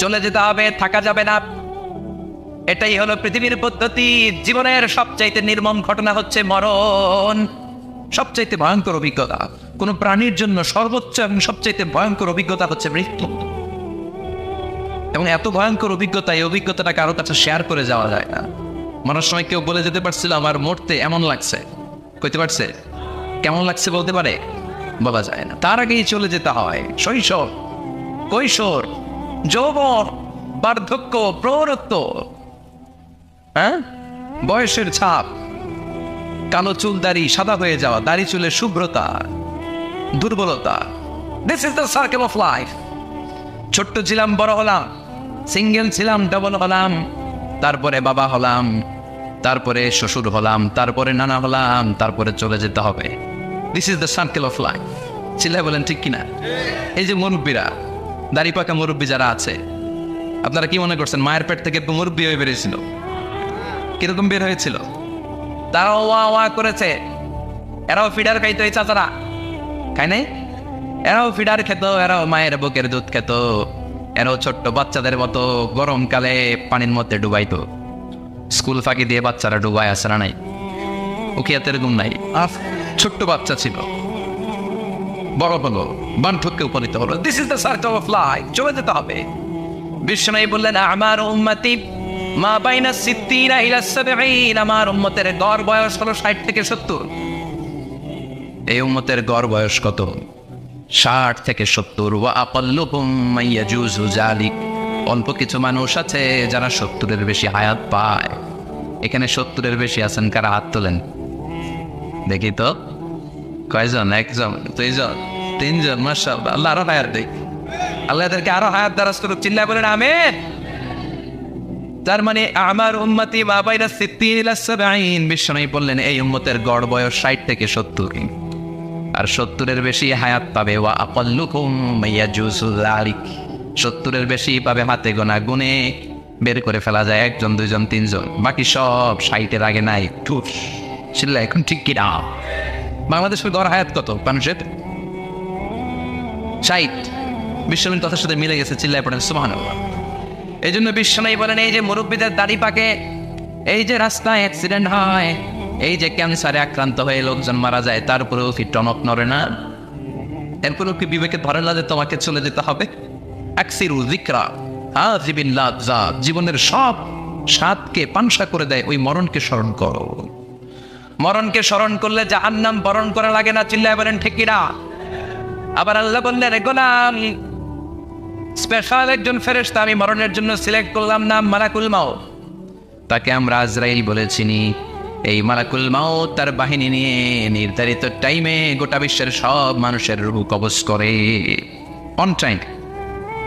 চলে যেতে হবে, থাকা যাবে না। এটাই হলো পৃথিবীর পদ্ধতি। জীবনের সবচাইতে নির্মম ঘটনা হচ্ছে মরণ, সবচাইতে ভয়ঙ্কর অভিজ্ঞতা। কোন প্রাণীর জন্য সর্বোচ্চ এবং সবচাইতে ভয়ঙ্কর অভিজ্ঞতা হচ্ছে মৃত্যু। এবং এত ভয়ঙ্কর অভিজ্ঞতা, এই অভিজ্ঞতাটা কারো কাছে শেয়ার করে যাওয়া যায় না। মরার সময় কেউ বলে যেতে পারছিল আমার মরতে এমন লাগছে, কইতে পারছে? কেমন লাগছে বলতে পারে? বলা যায় না। তার আগেই চলে যেতে হয় শৈশব, কৈশোর, যৌবন, বার্ধক্য, প্রৌঢ়ত্ব, বয়সের ছাপ, কালো চুল দাড়ি সাদা হয়ে যাওয়া, দাড়ি চুলের শুভ্রতা, দুর্বলতা। This is the circle of life. ছোট্ট ছিলাম, বড় হলাম, সিঙ্গেল ছিলাম, ডাবল হলাম, তারপরে বাবা হলাম, তারপরে শ্বশুর হলাম, তারপরে নানা হলাম, তারপরে চলে যেতে হবে। This is the circle of life. চিল্লায় বলেন ঠিক কিনা? এই যে মুরব্বীরা, দাড়ি পাকা মুরব্বী যারা আছে, আপনারা কি মনে করছেন মায়ের পেট থেকে মুরব্বী হয়ে বেরিয়েছিল? কিরকম বের হয়েছিল? তারাও ওয়া ওয়া করেছে। এরাও ফিডার খাইতো, এই চাচারা খাই নাই? এরাও ফিডার খেত, এরাও মায়ের বুকের দুধ খেত, এরাও ছোট্ট বাচ্চাদের মতো গরমকালে পানির মধ্যে ডুবাইতো। স্কুল ফাঁকি দিয়ে বাচ্চারা ডুবায়, আসে না নাই? উকিয়াতে এরকম নাই? ছোট্ট বাচ্চা ছিল, বড় হলো, বার্ধক্যে উপনীত হলো। This is the circle of life. চলে যেতে হবে। বিশ্বনবী বললেন আমার উম্মতি মা বাইনা সিত্তিনা ইলা সাবঈন, আমার উম্মতের গড় বয়স হলো 60 থেকে 70। এই উম্মতের গড় বয়স কত? 60 থেকে 70। ওয়া আকাল্লুহুম মাইয়াজুজু যালিক, অল্প কিছু মানুষ আছে যারা 70-এর বেশি হায়াত পায়। এখানে 70-এর বেশি আছেন কারা? হাত তোলেন দেখি তো। কয়জন? একজন, দুইজন, তিনজন। মাশাআল্লাহ, আল্লাহ আরো হায়াত দেয়। আল্লাহ এদেরকে আরো হায়াত দারাজ করুক। চিল্লায় বলেন আমিন। তার মানে আমার উম্মতি মা বাইনা সিত্তিন ইলা সাবঈন, বিশ্বনবী বললেন এই উম্মতের গড় বয়স 60 থেকে 70, আর 70-এর বেশি হায়াত পাবে। ওয়া আকাল্লুকুম মাইয়াজুজু যালিক, 70-এর বেশি পাবে হাতে গোনা, গুনে বের করে ফেলা যায় 1 জন 2 জন 3 জন, বাকি সব 60-এর আগে নাই। চিল্লায় এখন ঠিক কিনা? বাংলাদেশের গড় হায়াত কত মানুষের? 60। বিশ্বনবীর কথার সাথে মিলে গেছে। চিল্লায় পড়েন সুবহানাল্লাহ। এই জন্য বিশ্বনবী বলেন এই যে মুরব্বীদের দাড়ি পাকে, এই যে রাস্তায় অ্যাক্সিডেন্ট হয়, এই যে ক্যান্সারে আক্রান্ত হয়ে লোকজন মারা যায়, তারপরেও কি টনক নড়ে না? এরপরেও কি বিবেকে ধরে না যে তোমাকে চলে যেতে হবে? আকসিরু যিকরা হাযিবিল লাযযাত, জীবনের সব স্বাদকে পানসা করে দেয় ওই মরণকে স্মরণ করো। মরণকে স্মরণ করলে জাহান্নাম বরণ করা লাগে না। চিল্লায় বলেন ঠিক কিনা? আবার আল্লাহ বললেন গোলাম, স্পেশাল একজন ফেরেশতা আমি মরণের জন্য সিলেক্ট করলাম, নাম মালাকুল মাউত। তাকে আমরা আজরাইল বলে চিনি। এই মালাকুল মাউত তার বাহিনী নিয়ে নির্ধারিত টাইমে গোটা বিশ্বের সব মানুষের রূহ কবজ করে। অন টাইম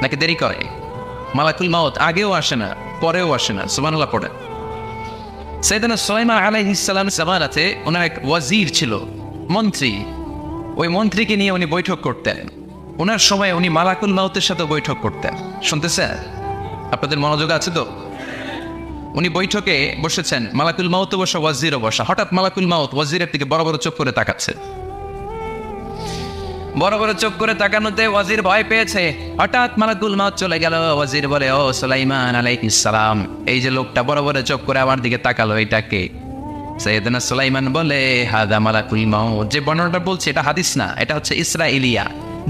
নাকি দেরি করে? মালাকুল মাউত আগেও আসে না, পরেও আসে না। সুবহানাল্লাহ পড়ে। সাইয়েদনা সুলাইমান আলাইহিস সালাম জামানাতে ওনার এক ওয়াজির ছিল, মন্ত্রী। ওই মন্ত্রীকে নিয়ে উনি বৈঠক করতেন। ওনার সময় উনি মালাকুল মাউতের সাথে বৈঠক করতেন। শুনতেছেন? আপনাদের মনোযোগ আছে তো? উনি বৈঠকে বসেছেন, মালাকুল মাউত বসা, ওয়াজিরও বসা। হঠাৎ মালাকুল মাউত ওয়াজিরের দিকে বড় বড় চোখ করে তাকাচ্ছে। বড় বড় চোখ করে তাকানোতে ওয়াজির ভয় পেয়েছে। হঠাৎ মালাকুল মাউত চলে গেল। ওয়াজির বলে, ও সুলাইমান আলাইহিস সালাম, এই যে লোকটা বড় বড় চোখ করে আমার দিকে তাকালো, এটা কে? সাইয়েদনা সুলাইমান বলে, হাদা মালাকুল মাউত। যে বর্ণনাটা বলছে এটা হাদিস না, এটা হচ্ছে ইসরাইলিয়া,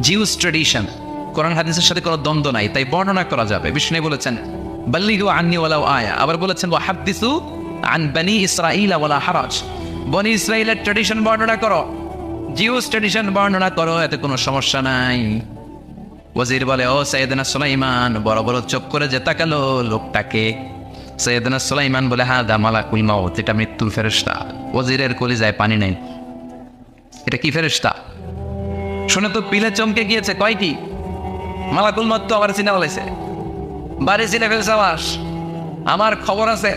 জিউস ট্রেডিশন। কোরআন হাদিসের সাথে কোনো দ্বন্দ্ব নাই, তাই বর্ণনা করা যাবে। বিষ্ণু বলেছেন, বাল্লিগু আন্নি ওয়ালাউ আয়া। আবার বলেছেন, ওয়া হাদিসু আন বনি ইসরাঈল ওয়ালা হারাজ। বনি ইসরাইলের ট্রেডিশন বর্ণনা করো, জিউস ট্রেডিশন বর্ণনা করো, এতে কোনো সমস্যা নাই। ওয়াজির বলে, ও সাইয়েদনা সুলাইমান, বড় বড় চোখ করে যে তাকালো লোকটাকে? সাইয়েদনা সুলাইমান বলে, হাদা মালাকুল মাউত, এটা মৃত্যুর ফেরেশতা। ওয়াজিরের কলিজায় পানি নেই। এটা কি ফেরেশতা? শুনে তো পিলে চমকে গিয়েছে। কয়টি? মালাকুল মাউত তো আমার চিনা বলেছে, বাড়ি চিনে ফেলছে আমার খবর আছে।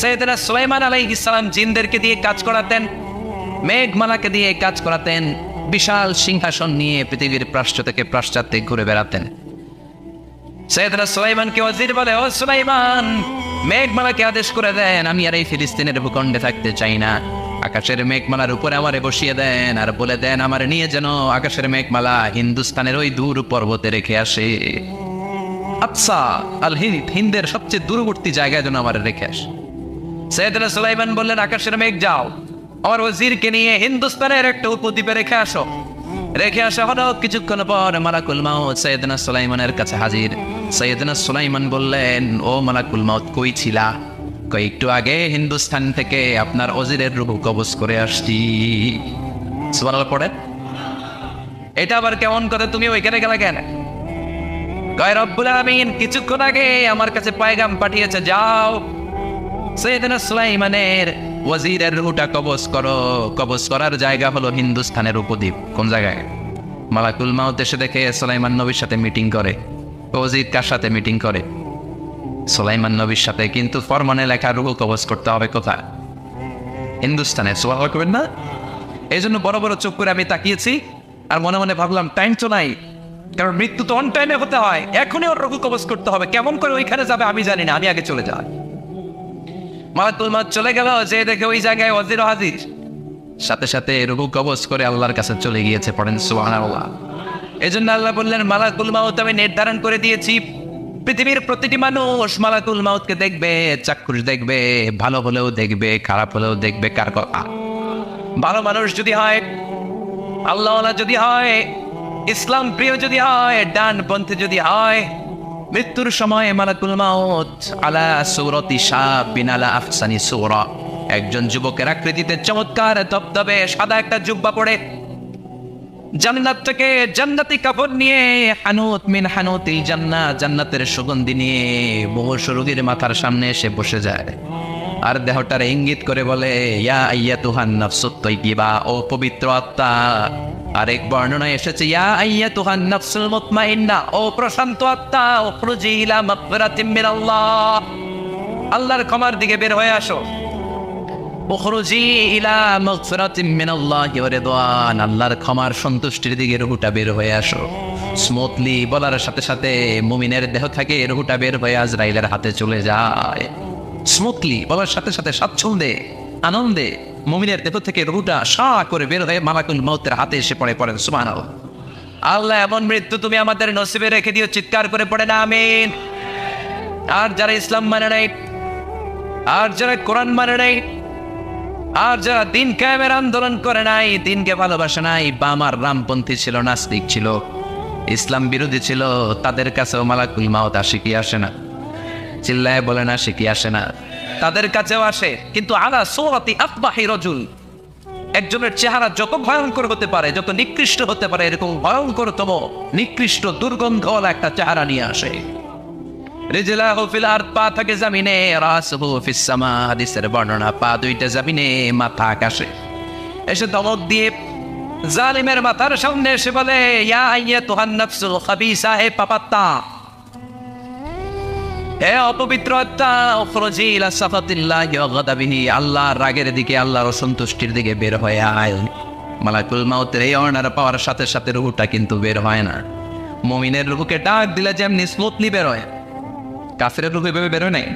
সাইয়েদনা সুলাইমান আলাইহিস সালাম জিনদেরকে দিয়ে কাজ করাতেন, মেঘমালাকে দিয়ে কাজ করাতেন, বিশাল সিংহাসন নিয়ে পৃথিবীর প্রাচ্য থেকে পাশ্চাত্যে ঘুরে বেড়াতেন। সাইয়েদনা সুলাইমানকে ওয়াজির বলে, ও সুলাইমান, মেঘমালাকে আদেশ করে দেন, আমি আর এই ফিলিস্তিনের ভূখণ্ডে থাকতে চাই না। আকাশের মেঘমালার উপরে আমারে বসিয়ে দেন, আর বলে দেন আমারে নিয়ে যেন আকাশের মেঘমালা হিন্দুস্তানের ওই দূর পর্বতে রেখে আসে। আচ্ছা, আল হিন্দ, হিন্দের সবচেয়ে দূরবর্তী জায়গায় যেন আমার রেখে আসে। সাইয়েদনা সুলাইমান বললেন, আকাশের মেঘ যাও, আমার ওয়াজিরকে নিয়ে হিন্দুস্তানের একটা উপদ্বীপে রেখে আসো। রেখে আসা হলো। কিছুক্ষণ পর মালাকুল মাউত সাইয়েদনা সুলাইমানের কাছে হাজির। সাইয়েদনা সুলাইমান বললেন, ও মালাকুল মাউত, কই ছিলা? কই, একটু আগে হিন্দুস্তান থেকে আপনার ওয়াজিরের রূহ কবজ করে আসছি। সুবহানাল্লাহ পড়েন। এটা আবার কেমন কথা, তুমি ওইখানে গেলে কেন? কয়, রব্বুল আলামিন কিছুক্ষণ আগে আমার কাছে পয়গাম পাঠিয়েছে, যাও সাইয়েদনা সুলাইমানের ওয়াজিরের রূহটা কবজ করো। কবজ করার জায়গা হলো হিন্দুস্তানের উপদ্বীপ। কোন জায়গায়? মালাকুল মাউত এসে দেখে সুলাইমান নবীর সাথে মিটিং করে। ওয়াজির কার সাথে মিটিং করে? সুলাইমান নবীর সাথে। কিন্তু ফরমানে লেখা রূহ কবজ করতে হবে কোথায়? হিন্দুস্তানে। সুবহানাল্লাহ করবেন না? এই জন্য বড় বড় চোখ করে আমি তাকিয়েছি, আর মনে মনে ভাবলাম টাইম তো নাই, কারণ মৃত্যু তো অন টাইমে হতে হয়। এখনই ওর রূহ কবজ করতে হবে। কেমন করে ওইখানে যাবে আমি জানি না, আমি আগে চলে যাই। মালাকুল মাউত চলে গেল, যে দেখে ওই জায়গায় ওয়াজির হাজির। সাথে সাথে রূহ কবজ করে আল্লাহর কাছে চলে গিয়েছে। পড়েন সুবহানাল্লাহ। এজন্য আল্লাহ বললেন, মালাকুল মাউত আমি নির্ধারণ করে দিয়েছি, পৃথিবীর প্রতিটি মানুষ মালাকুল মাউতকে দেখবে, চাক্ষুষ দেখবে, ভালো হলেও দেখবে, খারাপ হলেও দেখবে। কার কথা? ভালো মানুষ যদি হয়, আল্লাহওয়ালা যদি হয়, ইসলাম প্রিয় যদি হয়, ডানপন্থী যদি হয়, মৃত্যুর সময় মালাকুল মাউত আলা সূরাতি শাবিন আলা আহসানি সূরা, একজন যুবকের আকৃতিতে চমৎকার তবতবে সাদা একটা জুব্বা পরে, জান্নাত থেকে জান্নাতি কাপড় নিয়ে, হানুত মিন হানুতিল জান্নাত, জান্নাতের সুগন্ধি নিয়ে মুমূর্ষ রোগীর মাথার সামনে এসে বসে যায়। আর দেহটার ইঙ্গিত করে বলে, ইয়া আইয়াতুহান নাফসুত তাইয়্যিবা, ও পবিত্র আত্মা। আরেক বর্ণনায় এসেছে, ইয়া আইয়াতুহান নাফসুল মুতমাইন্না, ও প্রশান্ত আত্মা, উখরুজি ইলা মাগফিরাতিম মিনাল্লাহ, আল্লাহর ক্ষমার দিকে বের হয়ে আসো। উখরুজি ইলা মাগফিরাতিম মিনাল্লাহি ওয়া রিদওয়ান, আল্লাহর ক্ষমার সন্তুষ্টির দিকে রূহটা বের হয়ে আসো। স্মুথলি বলার সাথে সাথে মুমিনের দেহ থেকে রূহটা বের হয়ে আজরাইলের হাতে চলে যায়। স্মুথলি বলার সাথে সাথে স্বাচ্ছন্দ্যে, আনন্দে মুমিনের দেহ থেকে রূহটা সা করে বের হয়ে মালাকুল মাউতের হাতে এসে পড়ে। পড়েন সুবহানাল্লাহ। আল্লাহ এমন মৃত্যু তুমি আমাদের নসিবে রেখে দিও, চিৎকার করে পড়েন আমিন। আর যারা ইসলাম মানে নাই, আর যারা কোরআন মানে নাই, আর যারা দিন কায়েমের আন্দোলন করে নাই, দিনকে ভালোবাসে নাই, বাম আর রামপন্থী ছিল, নাস্তিক ছিল, ইসলাম বিরোধী ছিল, তাদের কাছেও মালাকুল মাউত আসে কি আসে না? চিল্লায় বলে না, সে কি আসে না? তাদের কাছেও আসে, কিন্তু আলা সূরাতি আকবাহি রাজুল, একজনের চেহারা যত ভয়ঙ্কর হতে পারে, যত নিকৃষ্ট হতে পারে, এরকম ভয়ঙ্করতম নিকৃষ্ট দুর্গন্ধওয়ালা একটা চেহারা নিয়ে আসে। রিজলাহু ফিল আরদ, পা থাকে জমিনে, রাসুহু ফিস সামা, হাদিসের বর্ণনা, পা দুইটা জমিনে, মাথা আকাশে। এসে ধমক দিয়ে জালিমের মাথার সামনে এসে বলে, ইয়া আইয়াতুহান নাফসুল খাবিসা, হে পাপাত্তা, হে অপবিত্র আত্মা, উখরুজি ইলা সাখাতিল্লাহি ওয়া গাদাবিহি, আল্লাহর রাগের দিকে, আল্লাহর অসন্তুষ্টির দিকে বের হয়ে আয়। মালাকুল মাউতের এই অর্ডার পাওয়ার সাথে সাথে রুহটা কিন্তু বের হয় না। মুমিনের রুহকে ডাক দিলে যেমনি স্মুথলি বের হয়, কাফিরের রুহ এভাবে বের হয় নাই।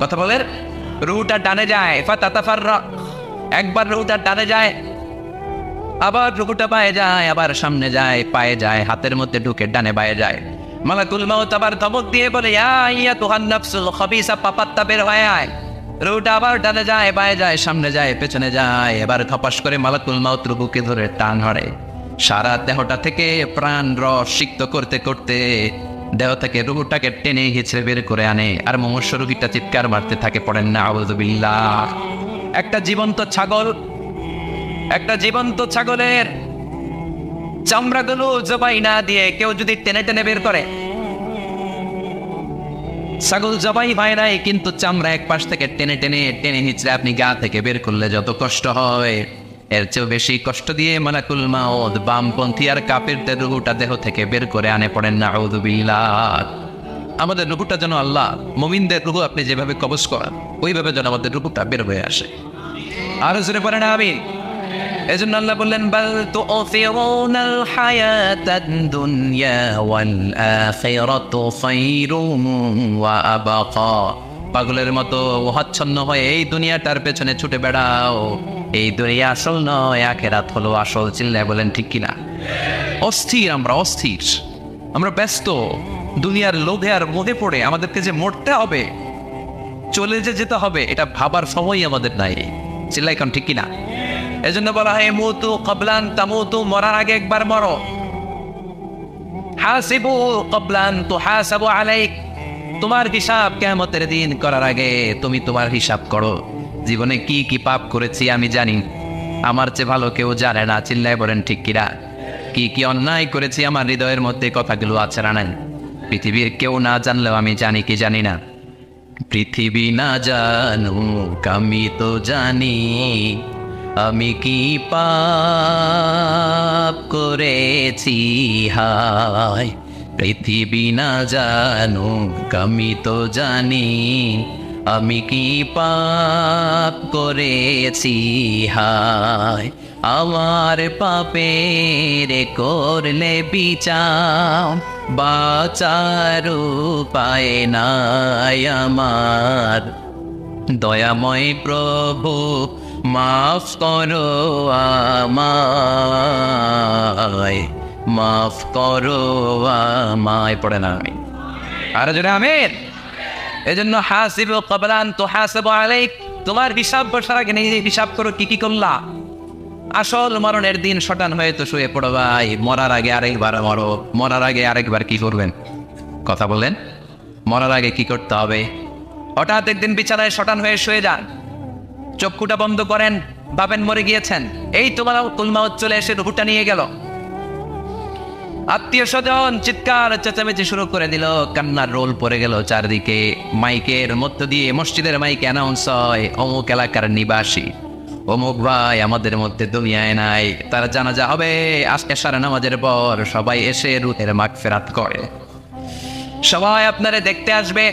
কথা বলেন, রুহটা ডানে যায়, ফাতাতাফাররা, একবার রুহটা ডানে যায়, আবার রুহটা বায়ে যায়, আবার সামনে যায়, পায়ে যায়, হাতের মধ্যে ঢুকে ডানে বায়ে যায়। মালাকুল মাউত আবার ধমক দিয়ে বলে, ইয়া আইয়াতুহান নাফসুল খাবিসা, পাপাত্তা, বের হয়ে আয়। রুহটা আবার ডানে যায়, বায়ে যায়, সামনে যায়, পেছনে যায়। এবার ধপাস করে মালাকুল মাউত রুহুকে ধরে টান ধরে, সারা দেহটা থেকে প্রাণ রস সিক্ত করতে করতে দেহ থেকে রুহুটাকে টেনে হিচড়ে বের করে আনে। আর মুমূর্ষ রোগীটা চিৎকার মারতে থাকে, পড়েন না আউযুবিল্লাহ। একটা জীবন্ত ছাগলের চামড়াগুলো জবাই না দিয়ে কেউ যদি টেনে টেনে বের করে, ছাগল জবাই হয় নাই কিন্তু চামড়া এক পাশ থেকে টেনে টেনে টেনে হিচড়ে আপনি গা থেকে বের করলে যত কষ্ট হয়, এর চেয়েও বেশি কষ্ট দিয়ে মালাকুল মাউত বামপন্থী আর কাফিরদের রুহুটা দেহ থেকে বের করে আনে, পড়েন না আউযুবিল্লাহ। আমাদের রুহুটা যেন আল্লাহ, মুমিনদের রুহু আপনি যেভাবে কবজ করেন ওইভাবে যেন আমাদের রুহুটা বের হয়ে আসে। আরো জোরে পড়েন আমিন। এজন্য আল্লাহ বললেন, বাল তুফিরুনাল হায়াতাদ দুনিয়া ওয়াল আখিরাতু খায়রুন ওয়া আবকা। পাগলের মতো হচ্ছন্ন হয়ে এই দুনিয়াটার পেছনে ছুটে বেড়াও, এই দুনিয়া আসল নয়, আখিরাত হলো আসল। চিল্লায় বলেন ঠিক কিনা? অস্থির, আমরা ব্যস্ত দুনিয়ার লোভে আর মোহে পড়ে আমাদেরকে যে মরতে হবে, চলে যেতে হবে, এটা ভাবার সময় আমাদের নাই। চিল্লাই কোন ঠিক কিনা? এজন্য বলা হয় মুতু ক্বাবলান তামুতু, মরার আগে একবার মরো। হাসিবু ক্বাবলান তুহাসাবু আলাইক, তোমার হিসাব কিয়ামতের দিন করার আগে তুমি তোমার হিসাব করো। জীবনে কি কি পাপ করেছি আমি জানি, আমার চেয়ে ভালো কেউ জানে না। চিল্লায় বলেন ঠিক কিনা? কি কি অন্যায় করেছি আমার হৃদয়ের মধ্যে কথাগুলো আছে না নাই? পৃথিবীর কেউ না জানলেও আমি জানি কি জানি না? পৃথিবী না জানুক আমি তো জানি, আমি কি পাপ করেছি হায়। পৃথিবী না জানুক আমি তো জানি, আমি কি পাপ করেছি হায়। আমার পাপের করলে বিচার, বাঁচার উপায় নাই আমার। দয়াময় প্রভু মাফ করো আমায়, মাফ করো আমায়। পড়ে না আমি আর জোরে আমিন। এজন্য হাসিবু ক্বাবলান তুহাসাবু আলাইক, তোমার হিসাব বসার আগে নিজে হিসাব করো কি কি করলা। আসল মরণের দিন শটান হয়ে তো শুয়ে পড়ো ভাই, মরার আগে আরেকবার মরো। মরার আগে আরেকবার কি করবেন? কথা বলেন, মরার আগে কি করতে হবে? হঠাৎ একদিন বিছানায় শটান হয়ে শুয়ে যান, চক্ষুটা বন্ধ করেন, ভাবেন মরে গিয়েছেন। এই তোমার কুলমাউত চলে এসে রুহুটা নিয়ে গেল। আত্মীয় স্বজন চিৎকার চেঁচামেচি শুরু করে দিল, কান্নার রোল পড়ে গেল চারদিকে। মাইকের মধ্য দিয়ে, মসজিদের মাইকে অ্যানাউন্স হয়, অমুক এলাকার নিবাসী অমুক ভাই আমাদের মধ্যে দুনিয়ায় নাই, তার জানাজা হবে আজকে সারা নামাজের পর। সবাই এসে রুহের মাগফিরাত করে, সবাই আপনারে দেখতে আসবে,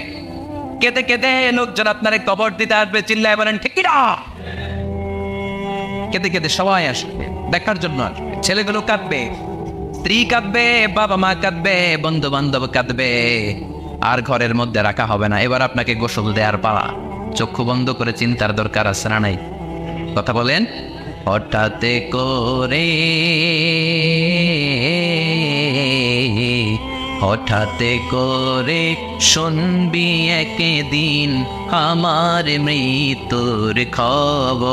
কেঁদে কেঁদে লোকজন আপনারে কবর দিতে আসবে। চিল্লায় বলেন ঠিক কিনা? কেঁদে কেঁদে সবাই আসবে দেখার জন্য আসবে। ছেলেগুলো কাঁদবে, স্ত্রী কাঁদবে, বাবা মা কাঁদবে, বন্ধু বান্ধব কাঁদবে, আর ঘরের মধ্যে রাখা হবে না। এবার আপনাকে গোসল দেওয়ার পালা। চক্ষু বন্ধ করে চিন্তার দরকার আছে না নাই? কথা বলেন। হঠাৎ করে, হঠাৎ করে শুনবি একদিন আমার মৃত্যুর খবর।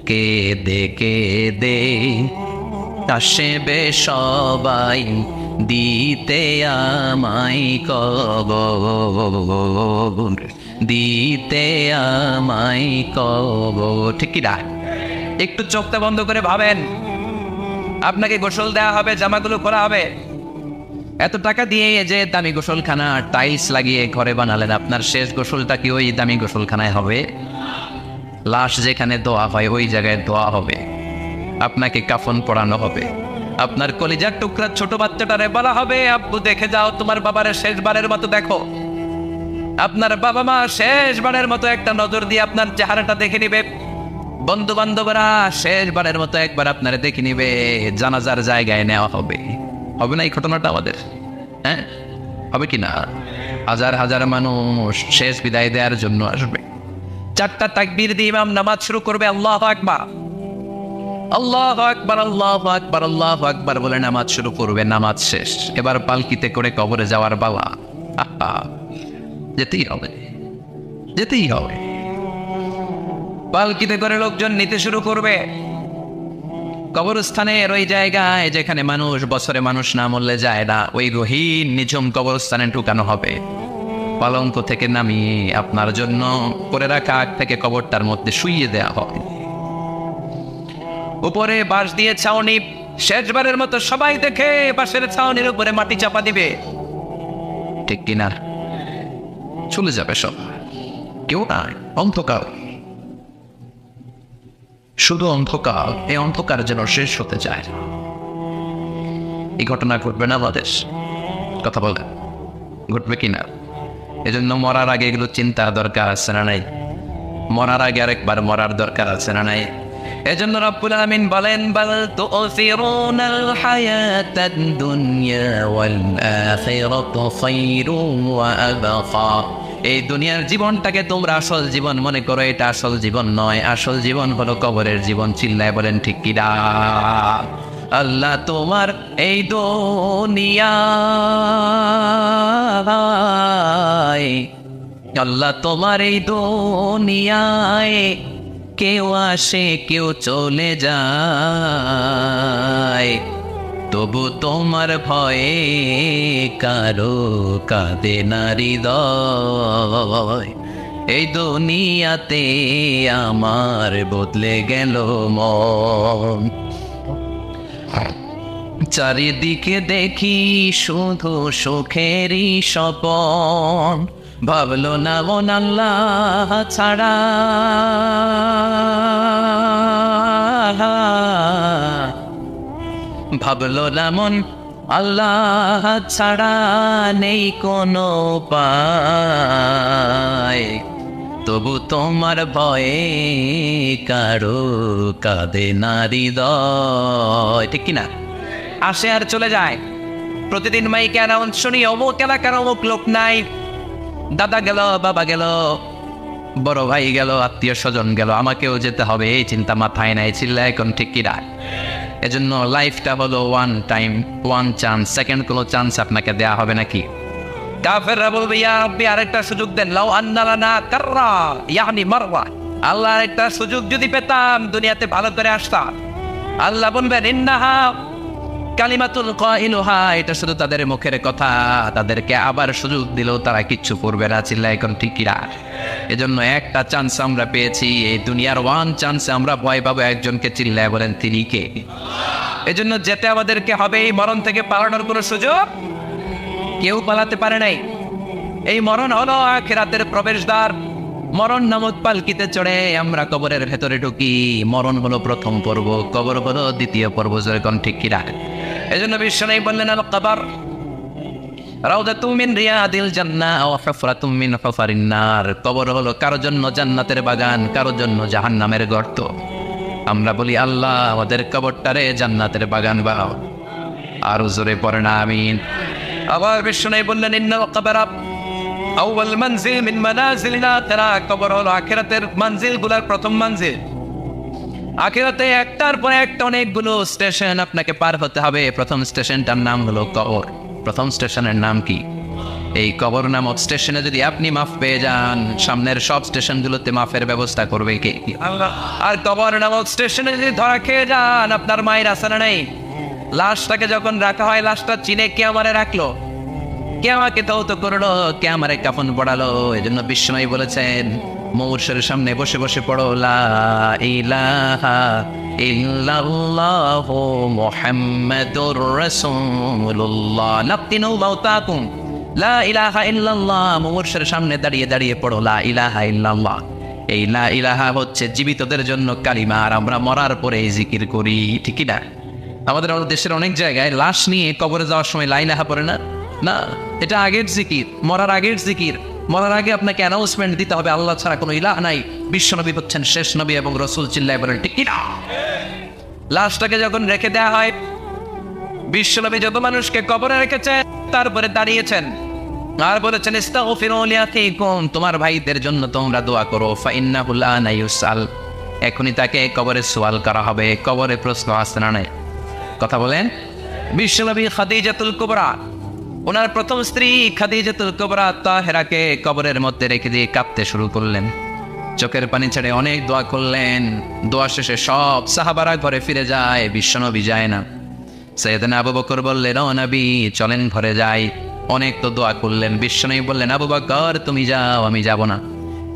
কেঁদে কেঁদে আসবে সবাই দিতে আমায় কবর, দিতে আমায় কবর। ঠিক কি না? একটু চোখটা বন্ধ করে ভাবেন, আপনাকে গোসল দেওয়া হবে, জামাগুলো খোলা হবে, এত টাকা দিয়ে যে দামি গোসলখানা টাইলস লাগিয়ে ঘরে বানালেন, আপনার শেষ গোসলটা কি ওই দামি গোসলখানায় হবে? লাশ যেখানে দোয়া হয় ওই জায়গায় দোয়া হবে, আপনাকে কাফন পরানো হবে। আপনার কলিজার টুকরা ছোট বাচ্চাটারে বলা হবে, আব্বু দেখে যাও তোমার বাবারে শেষবারের মতো দেখো। আপনার বাবা মা শেষবারের মতো একটা নজর দিয়ে আপনার চেহারাটা দেখে নিবে। বন্ধু বান্ধবরা শেষবারের মতো একবার আপনারা দেখে নিবে। জানাজার জায়গায় নেওয়া হবে। হবে না এই ঘটনাটা আমাদের? হ্যাঁ, হবে কি না? হাজার হাজার মানুষ শেষ বিদায় দেওয়ার জন্য আসবে। 4টা তাকবীর দিয়ে ইমাম নামাজ শুরু করবে, আল্লাহু আকবার, আল্লাহু আকবার, আল্লাহু আকবার, আল্লাহু আকবার বলে নামাজ শুরু করবে। নামাজ শেষ, এবার পালকিতে করে কবরে যাওয়ার পালা। যেতেই হবে, যেতেই হবে। পালকিতে করে লোকজন নিতে শুরু করবে। কবরস্থানের ওই জায়গায় যেখানে মানুষ বছরে মানুষ না মরলে যায় না, ওই গহীন নিঝুম কবরস্থানে ঢুকানো হবে। পালঙ্ক থেকে নামিয়ে আপনার জন্য করে রাখা আগ থেকে কবরটার মধ্যে শুইয়ে দেয়া হবে। উপরে বাঁশ দিয়ে ছাউনি, শেষবারের মতো সবাই দেখে বাঁশের ছাউনির উপরে মাটি চাপা দিবে, ঠিক কিনা? চলে যাবে সব, কেউ নাই, অন্ধকার, শুধু অন্ধকার। এই অন্ধকার যেন শেষ হতে চায়। এই ঘটনা ঘটবে না আমাদের? কথা বলে ঘটবে কিনা? এজন্য মরার আগে এগুলো চিন্তা দরকার আছে না নাই? মরার আগে আরেকবার মরার দরকার আছে না নাই? এজন্য রব্বুল আমিন বলেন, বাল তুসিরুনাল হায়াতাদ দুনিয়া ওয়াল আখিরাতু খায়রুন ওয়া আবকা। এই দুনিয়ার জীবনটাকে তোমরা আসল জীবন মনে করো, এটা আসল জীবন নয়। আসল জীবন হলো কবরের জীবন। চিল্লায় বলেন ঠিক কি না? আল্লাহ তোমার এই দুনিয়ায়, আল্লাহ তোমার এই দুনিয়ায় কেউ আসে কেউ চলে যায়, তবু তোমার ভয়ে কারো কাঁদে না হৃদয়। এই দুনিয়াতে আমার বদলে গেল মন, চারিদিকে দেখি শুধু সুখেরই স্বপন। ভাবলো না মন আল্লাহ ছাড়া, ভাবলো না মন আল্লাহ ছাড়া নেই কোনো উপায়, তবু তোমার ভয়ে কারো কাঁদে না হৃদয়। ঠিক কিনা? আসে আর চলে যায়। প্রতিদিন মাইকে অ্যানাউন্স শুনি, অমুক এলাকার অমুক লোক নাই, দাদা গেল, বাবা গেল, বড় ভাই গেল, আত্মীয় স্বজন গেল, আমাকেও যেতে হবে, এই চিন্তা মাথায় নাই। চিল্লা এখন ঠিক কিনা? এজন্য লাইফটা হলো one time, one chance. Second কোনো চান্স আপনাকে দেয়া হবে নাকি? কাফেররা বলবে, ইয়া রাব্বি আরেকটা সুযোগ দেন, লাউ আন্না লানা কাররা ইয়ানি মাররা। আল্লাহ আরেকটা সুযোগ যদি পেতাম দুনিয়াতে ভালো করে আসতাম। আল্লাহ বলবেন, ইন্নাহা কালিমাতুল কাইলুহা, এটা শুধু তাদের মুখের কথা, তাদেরকে আবার সুযোগ দিলেও তারা কিচ্ছু করবে না। চিল্লা এখন ঠিক কিনা? এজন্য একটা চান্স আমরা পেয়েছি, এই দুনিয়ার ওয়ান চান্সে আমরা ভয় পাবো একজনকে। চিল্লায় বলেন তিনি কে? এজন্য যেতে আমাদেরকে হবে। এই মরণ থেকে পালানোর কোনো সুযোগ কেউ পালাতে পারে নাই। এই মরণ হলো আখিরাতের প্রবেশদ্বার। মরণ নামক পালকিতে চড়ে আমরা কবরের ভেতরে ঢুকি। মরণ হলো প্রথম পর্ব, কবর হলো দ্বিতীয় পর্ব। যেরকম ঠিক কিনা? এজন্য বিশ্বনবী বললেন, আল কবর রাউদাতুম মিন রিয়াদিল জান্নাহ ওয়া হুফরাতুম মিন হুফারিন নার। কবর হলো কারোর জন্য জান্নাতের বাগান, কারোর জন্য জাহান্নামের গর্ত। আমরা বলি, আল্লাহ আমাদের কবরটারে জান্নাতের বাগান বানাও। আর জোরে পড়ে না আমিন। আবার বিশ্বনবী বললেন, ইন্নাল কবর আউয়াল মানজিল মিন মানাজিলিল আখিরাহ। কবর হলো আখিরাতের মানজিলগুলোর প্রথম মানজিল। আখিরাতে একটার পর একটা অনেকগুলো স্টেশন আপনাকে পার হতে হবে। প্রথম স্টেশনটার নাম হলো কবর। প্রথম স্টেশনের নাম কি? এই কবর নামক স্টেশনে যদি আপনি মাফ পেয়ে যান, সামনের সব স্টেশনগুলোতে মাফের ব্যবস্থা করবে কে? আল্লাহ। আর কবর নামক স্টেশনে যদি ধরা খেয়ে যান, আপনার মায়ের আসানা নেই। লাশটাকে যখন রাখা হয়, লাশটা চিনে কে আমারে রাখলো, কে আমাকে তৌত করলো, কে আমারে কাফন পড়ালো। এজন্য বিশ্বনবী বলেছেন, মৌরশের সামনে বসে বসে পড়ো লা ইলাহা ইল্লাল্লাহু মুহাম্মাদুর রাসূলুল্লাহ নাফতিনু মাউতাকুম লা ইলাহা ইল্লাল্লাহ। মুমূর্ষের সামনে দাঁড়িয়ে দাঁড়িয়ে পড়ো লা ইলাহা ইল্লাল্লাহ। এই লা ইলাহা হচ্ছে জীবিতদের জন্য কালিমা, আর আমরা মরার পরে এই জিকির করি, ঠিক না? আমাদের দেশের অনেক জায়গায় লাশ নিয়ে কবরে যাওয়ার সময় লা ইলাহা পড়ে না। না, এটা আগের জিকির, মরার আগের জিকির। মরার আগে আপনাকে অ্যানাউন্সমেন্ট দিতে হবে আল্লাহ ছাড়া কোনো ইলাহ নাই, বিশ্বনবী হচ্ছেন শেষ নবী এবং রাসূল। চিল্লায় বলেন ঠিক না? লাশটাকে যখন রেখে দেওয়া হয়, বিশ্বনবী যত মানুষকে কবরে রেখেছে তারপরে দাঁড়িয়েছেন আর বলেছেন ইস্তাগফিরু লিআখিকুম, তোমার ভাইদের জন্য তোমরা দোয়া করো, ফাইন্নাহু আনা ইউসাল, এখনই তাকে কবরে সওয়াল করা হবে, কবরে প্রশ্ন আসছে না নাই। কথা বলেন। বিশ্বনবী খাদিজাতুল কুবরা, ওনার প্রথম স্ত্রী খাদিজাতুল কুবরা তাহেরাকে কবরের মধ্যে রেখে দিয়ে কাঁদতে শুরু করলেন, চোখের পানি ছেড়ে অনেক দোয়া করলেন। দোয়া শেষে সব সাহাবারা ঘরে ফিরে যায়, বিশ্বনবী যায় না। সাইয়েদনা আবু বকর বললেন, ও নবী চলেন ঘরে যাই। অনেক তো দোয়া করলেন, বিশ্বনবী বললেন, আবু বকর তুমি যাও, আমি যাব না।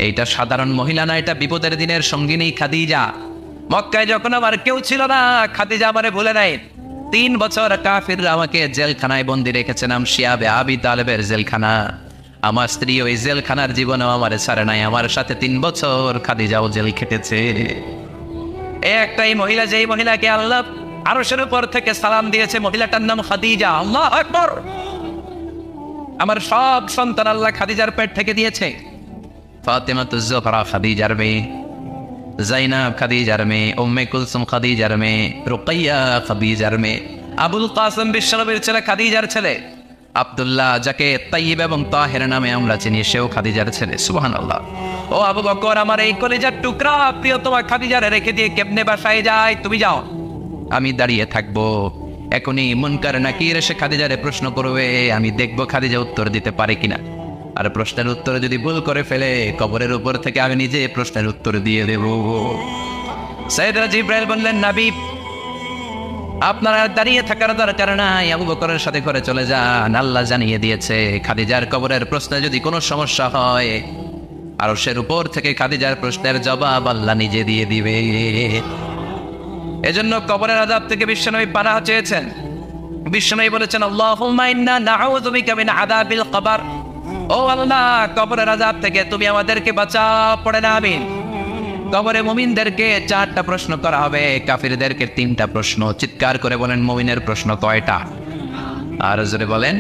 এইটা সাধারণ মহিলা না, এটা বিপদের দিনের সঙ্গিনী খাদিজা। মক্কায় যখন আমার কেউ ছিল না, খাদিজা আমারে ভুলে নাই। 3 বছর কাফিররা আমাকে জেলখানায় বন্দি রেখেছে, নাম শিয়াবে আবি তালেবের জেলখানা। আমার স্ত্রী ওই জেলখানার জীবনেও আমারে ছাড়ে নাই, আমার সাথে 3 বছর খাদিজাও জেল খেটেছে। একটাই মহিলা, যেই মহিলাকে আল্লাহ আরশের উপর থেকে সালাম দিয়েছে, মহিলাটার নাম খাদিজা। আল্লাহু আকবার। আমার সব সন্তান আল্লাহ খাদিজার পেট থেকে দিয়েছে। ফাতেমাতুজ জোহরা খাদিজার মেয়ে, জাইনাব খাদিজার মেয়ে, উম্মে কুলসুম খাদিজার মেয়ে, রুকাইয়া খাদিজার মেয়ে, আবুল কাসেম বিশ্বনবীর ছেলে খাদিজার ছেলে, আব্দুল্লাহ যাকে তাইয়্যিব এবং তাহের নামে আমরা চিনি, সেও খাদিজার ছেলে। সুবহানাল্লাহ। ও আবু বকর, আমার এই কলিজার টুকরা প্রিয়তমা খাদিজারে রেখে দিয়ে কেমনে বাসায় যায়? তুমি যাও, আমি দাঁড়িয়ে থাকবো। এখনই মুনকার নাকির এসে খাদিজারে প্রশ্ন করবে, আমি দেখবো খাদিজা উত্তর দিতে পারে কিনা। আর প্রশ্নের উত্তর যদি ভুল করে ফেলে, কবরের উপর থেকে আমি নিজে প্রশ্নের উত্তর দিয়ে দেব। সাইয়েদনা জিবরাইল বললেন, নবী আপনারা দাঁড়িয়ে থাকার দরকার নাই, আবু বকরের সাথে ঘরে চলে যান। আল্লাহ জানিয়ে দিয়েছে খাদিজার কবরের প্রশ্নে যদি কোনো সমস্যা হয়, আরশের উপর থেকে খাদিজার প্রশ্নের জবাব আল্লাহ নিজে দিয়ে দিবে। এজন্য কবরের আযাব থেকে বিশ্বনবী পানাহ চেয়েছেন। বিশ্বনবী বলেছেন, আল্লাহুম্মা ইন্না নাউযু বিকা মিন আযাবিল কবর। ও আল্লাহ, কবরের আযাব থেকে তুমি আমাদেরকে বাঁচাও। পড়েন আমিন। কবরে মুমিনদেরকে 4টা প্রশ্ন করা হবে, কাফিরদেরকে 3টা প্রশ্ন। চিৎকার করে বলেন, মুমিনের প্রশ্ন কয়টা? আর জোরে বলেন।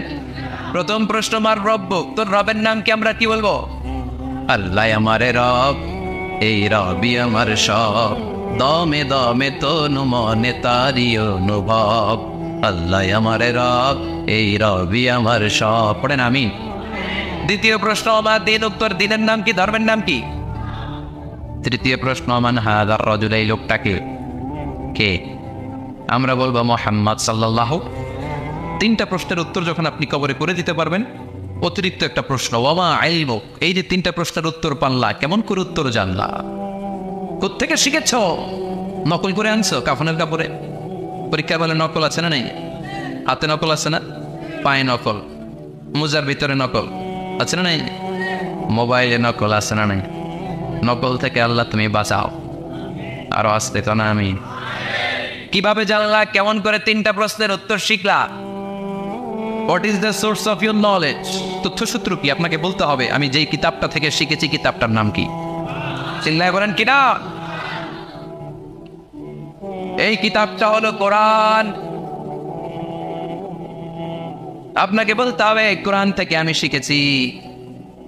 প্রথম প্রশ্ন, মার রব্বুক, তোর রবের নাম কি? আমরা কি বলবো? আল্লাহ আমারে রব, এই রবি আমার সব, দমে দমে তনু মনে তারি অনুভব। আল্লাহ আমারে রব, এই রবি আমার সব। পড়েন আমিন। দ্বিতীয় প্রশ্ন, আমার দিন, উত্তর দিনের নাম কি? ধর্মের নাম কি? তৃতীয় প্রশ্ন, মান হাযার রাজুল, এই লোকটাকে কে? আমরা বলবো মুহাম্মদ সাল্লাল্লাহু। 3টা প্রশ্নের উত্তর যখন আপনি কবরে করে দিতে পারবেন, অতিরিক্ত একটা প্রশ্ন, ওয়ামা ইলমুক, এই যে 3টা প্রশ্নের উত্তর পানলা, কেমন করে উত্তর জানলা? কোত্থেকে শিখেছ? নকল করে আনছো কাফনের কাপড়ে? পরীক্ষা বলে নকল আছে না নেই? হাতে নকল আছে না? পায়ে নকল, মোজার ভিতরে নকল আছে না নেই? মোবাইলে নকল আছে না নেই? নকল থেকে আল্লাহ তুমি বাঁচাও। আরো আসতে তো না আমি। কিভাবে জানলা? কেমন করে 3টা প্রশ্নের উত্তর শিখলা? What is the source of your knowledge? তথ্যসূত্র কি? আপনাকে বলতে হবে আমি যেই কিতাবটা থেকে শিখেছি, কিতাবটার নাম কি? চিল্লায় বলেন কিনা? এই কিতাবটা হলো কোরআন। আপনাকে বলতে হবে কোরআন থেকে আমি শিখেছি,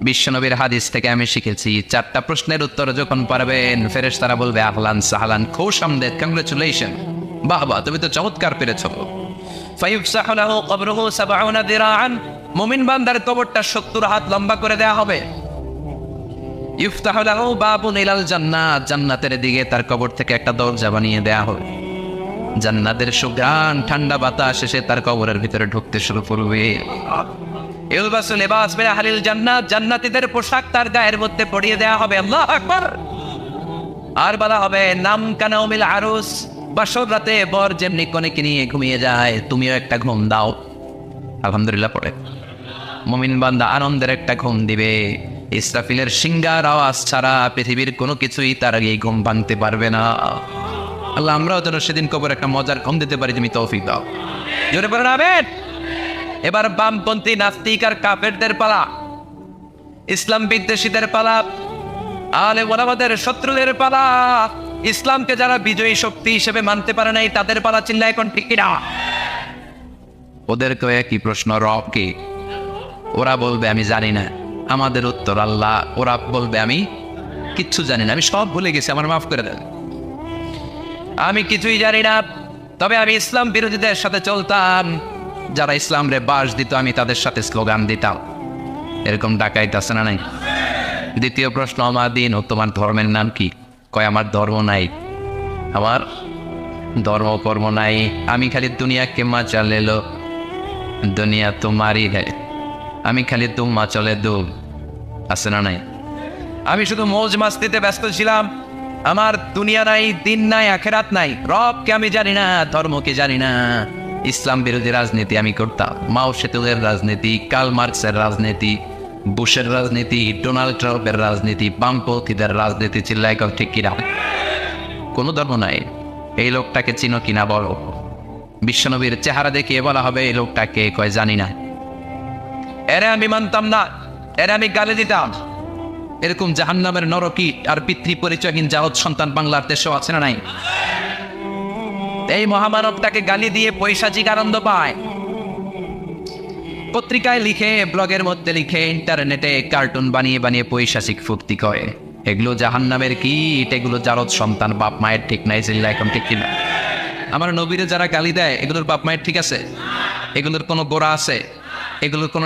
বিশ্বনবীর হাদিস থেকে আমি শিখেছি। 4টা প্রশ্নের উত্তর যখন পারবেন, ফেরেশতারা বলবে আহলান সাহলান, খুশ আমদেদ, কংগ্রেচুলেশন, বাহ বাহ, তুমি তো চমৎকার পেরেছো। ফায়ুফসাহু লাহু কবরুহু 70 দিরাআন, মুমিন বান্দার কবরটা 70 হাত লম্বা করে দেয়া হবে। ইফতাহু লাহু বাবুন ইলাল জান্নাত, জান্নাতের দিকে তার কবর থেকে একটা দরজা বানিয়ে দেয়া হবে। জান্নাতের সুঘ্রাণ ঠান্ডা বাতাস এসে তার কবরের ভিতরে ঢুকতে শুরু করবে। ইলবাসু লিবাস মিন আহলিল জান্নাত, জান্নাতীদের পোশাক তার গায়ের মধ্যে পরিয়ে দেয়া হবে। আল্লাহু আকবার। আর বলা হবে, নাম কানাউমিল আরুস, বাসর রাতে বর যেমনি কনেকে নিয়ে ঘুমিয়ে যায়, তুমিও একটা ঘুম দাও। আলহামদুলিল্লাহ পড়ে মুমিন বান্দা আনন্দের একটা ঘুম দিবে। ইসরাফিলের সিংগার আওয়াজ ছাড়া পৃথিবীর কোনো কিছুই তার আগে ঘুম ভাঙতে পারবে না। আল্লাহ আমরাও যেন সেদিন কবর একটা মজার ঘুম দিতে পারি, তুমি তৌফিক দাও। জোরে বলেন আমিন। এবার বামপন্থী নাস্তিক আর কাফেরদের পালা, ইসলাম বিদ্বেষীদের পালা, আলে ওলামাদের শত্রুদের পালা, ইসলামকে যারা বিজয়ী শক্তি হিসেবে মানতে পারে নাই তাদের পালা। চিল্লা এখন ঠিক কিনা? ওদেরকে একই প্রশ্ন, রব কি? ওরা বলবে আমি জানি না। আমাদের উত্তর আল্লাহ। ওরা বলবে আমি কিচ্ছু জানি না, আমি সব ভুলে গেছি, আমার মাফ করে দেন, আমি কিছুই জানি না। তবে আমি ইসলাম বিরোধীদের সাথে চলতাম, যারা ইসলাম রে বাস দিত আমি তাদের সাথে স্লোগান দিতাম। এরকম ডাকাইত আছে না নাই? দ্বিতীয় প্রশ্ন, আমার দিন ও তোমার ধর্মের নাম কি? কয় আমার ধর্ম নাই, আমার ধর্ম কর্ম নাই, আমি খালি দুনিয়াকে মা চালেলো, দুনিয়া তোমারই है, আমি খালি তুম্মা চলে দু। আছে না নাই? আমি শুধু মৌজ মাস্তিতে ব্যস্ত ছিলাম, আমার দুনিয়া নাই, দিন নাই, আখেরাত নাই, রবকে আমি জানি না, ধর্মকে জানি না। ইসলাম বিরোধী রাজনীতি আমি করতাম, মাও সেতুলের রাজনীতি, কার্ল মার্কসের রাজনীতি, বুশের রাজনীতি, ডোনাল্ড ট্রাম্পের রাজনীতি, বামপন্থীদের রাজনীতি। চিল্লাই কর ঠিক কিনা? কোনো ধর্ম নাই। এই লোকটাকে চিনো কিনা বলো। বিশ্বনবীর চেহারা দেখিয়ে বলা হবে এই লোকটাকে, কয় জানি না। এরে আমি মানতাম না, এরে আমি গালি দিতাম। এরকম জাহান্নামের নরকী আর পিতৃ পরিচয়হীন জারদ সন্তান বাংলার দেশেও আছে না নাই? এই মহামানবটাকে গালি দিয়ে পৈশাচিক আনন্দ পায়। পত্রিকায় লিখে, ব্লগের মধ্যে লিখে, ইন্টারনেটে কার্টুন বানিয়ে বানিয়ে পৈশাচিক ফুর্তি করে। এগুলো জাহান্নামের কীট, এগুলো জারদ সন্তান, বাপ মায়ের ঠিক নাই। চিল্লা এখন ঠিক কিনা? আমার নবীরে যারা গালি দেয় এগুলোর বাপ মায়ের ঠিক আছে? এগুলোর কোনো গোড়া আছে? এগুলোর কোনো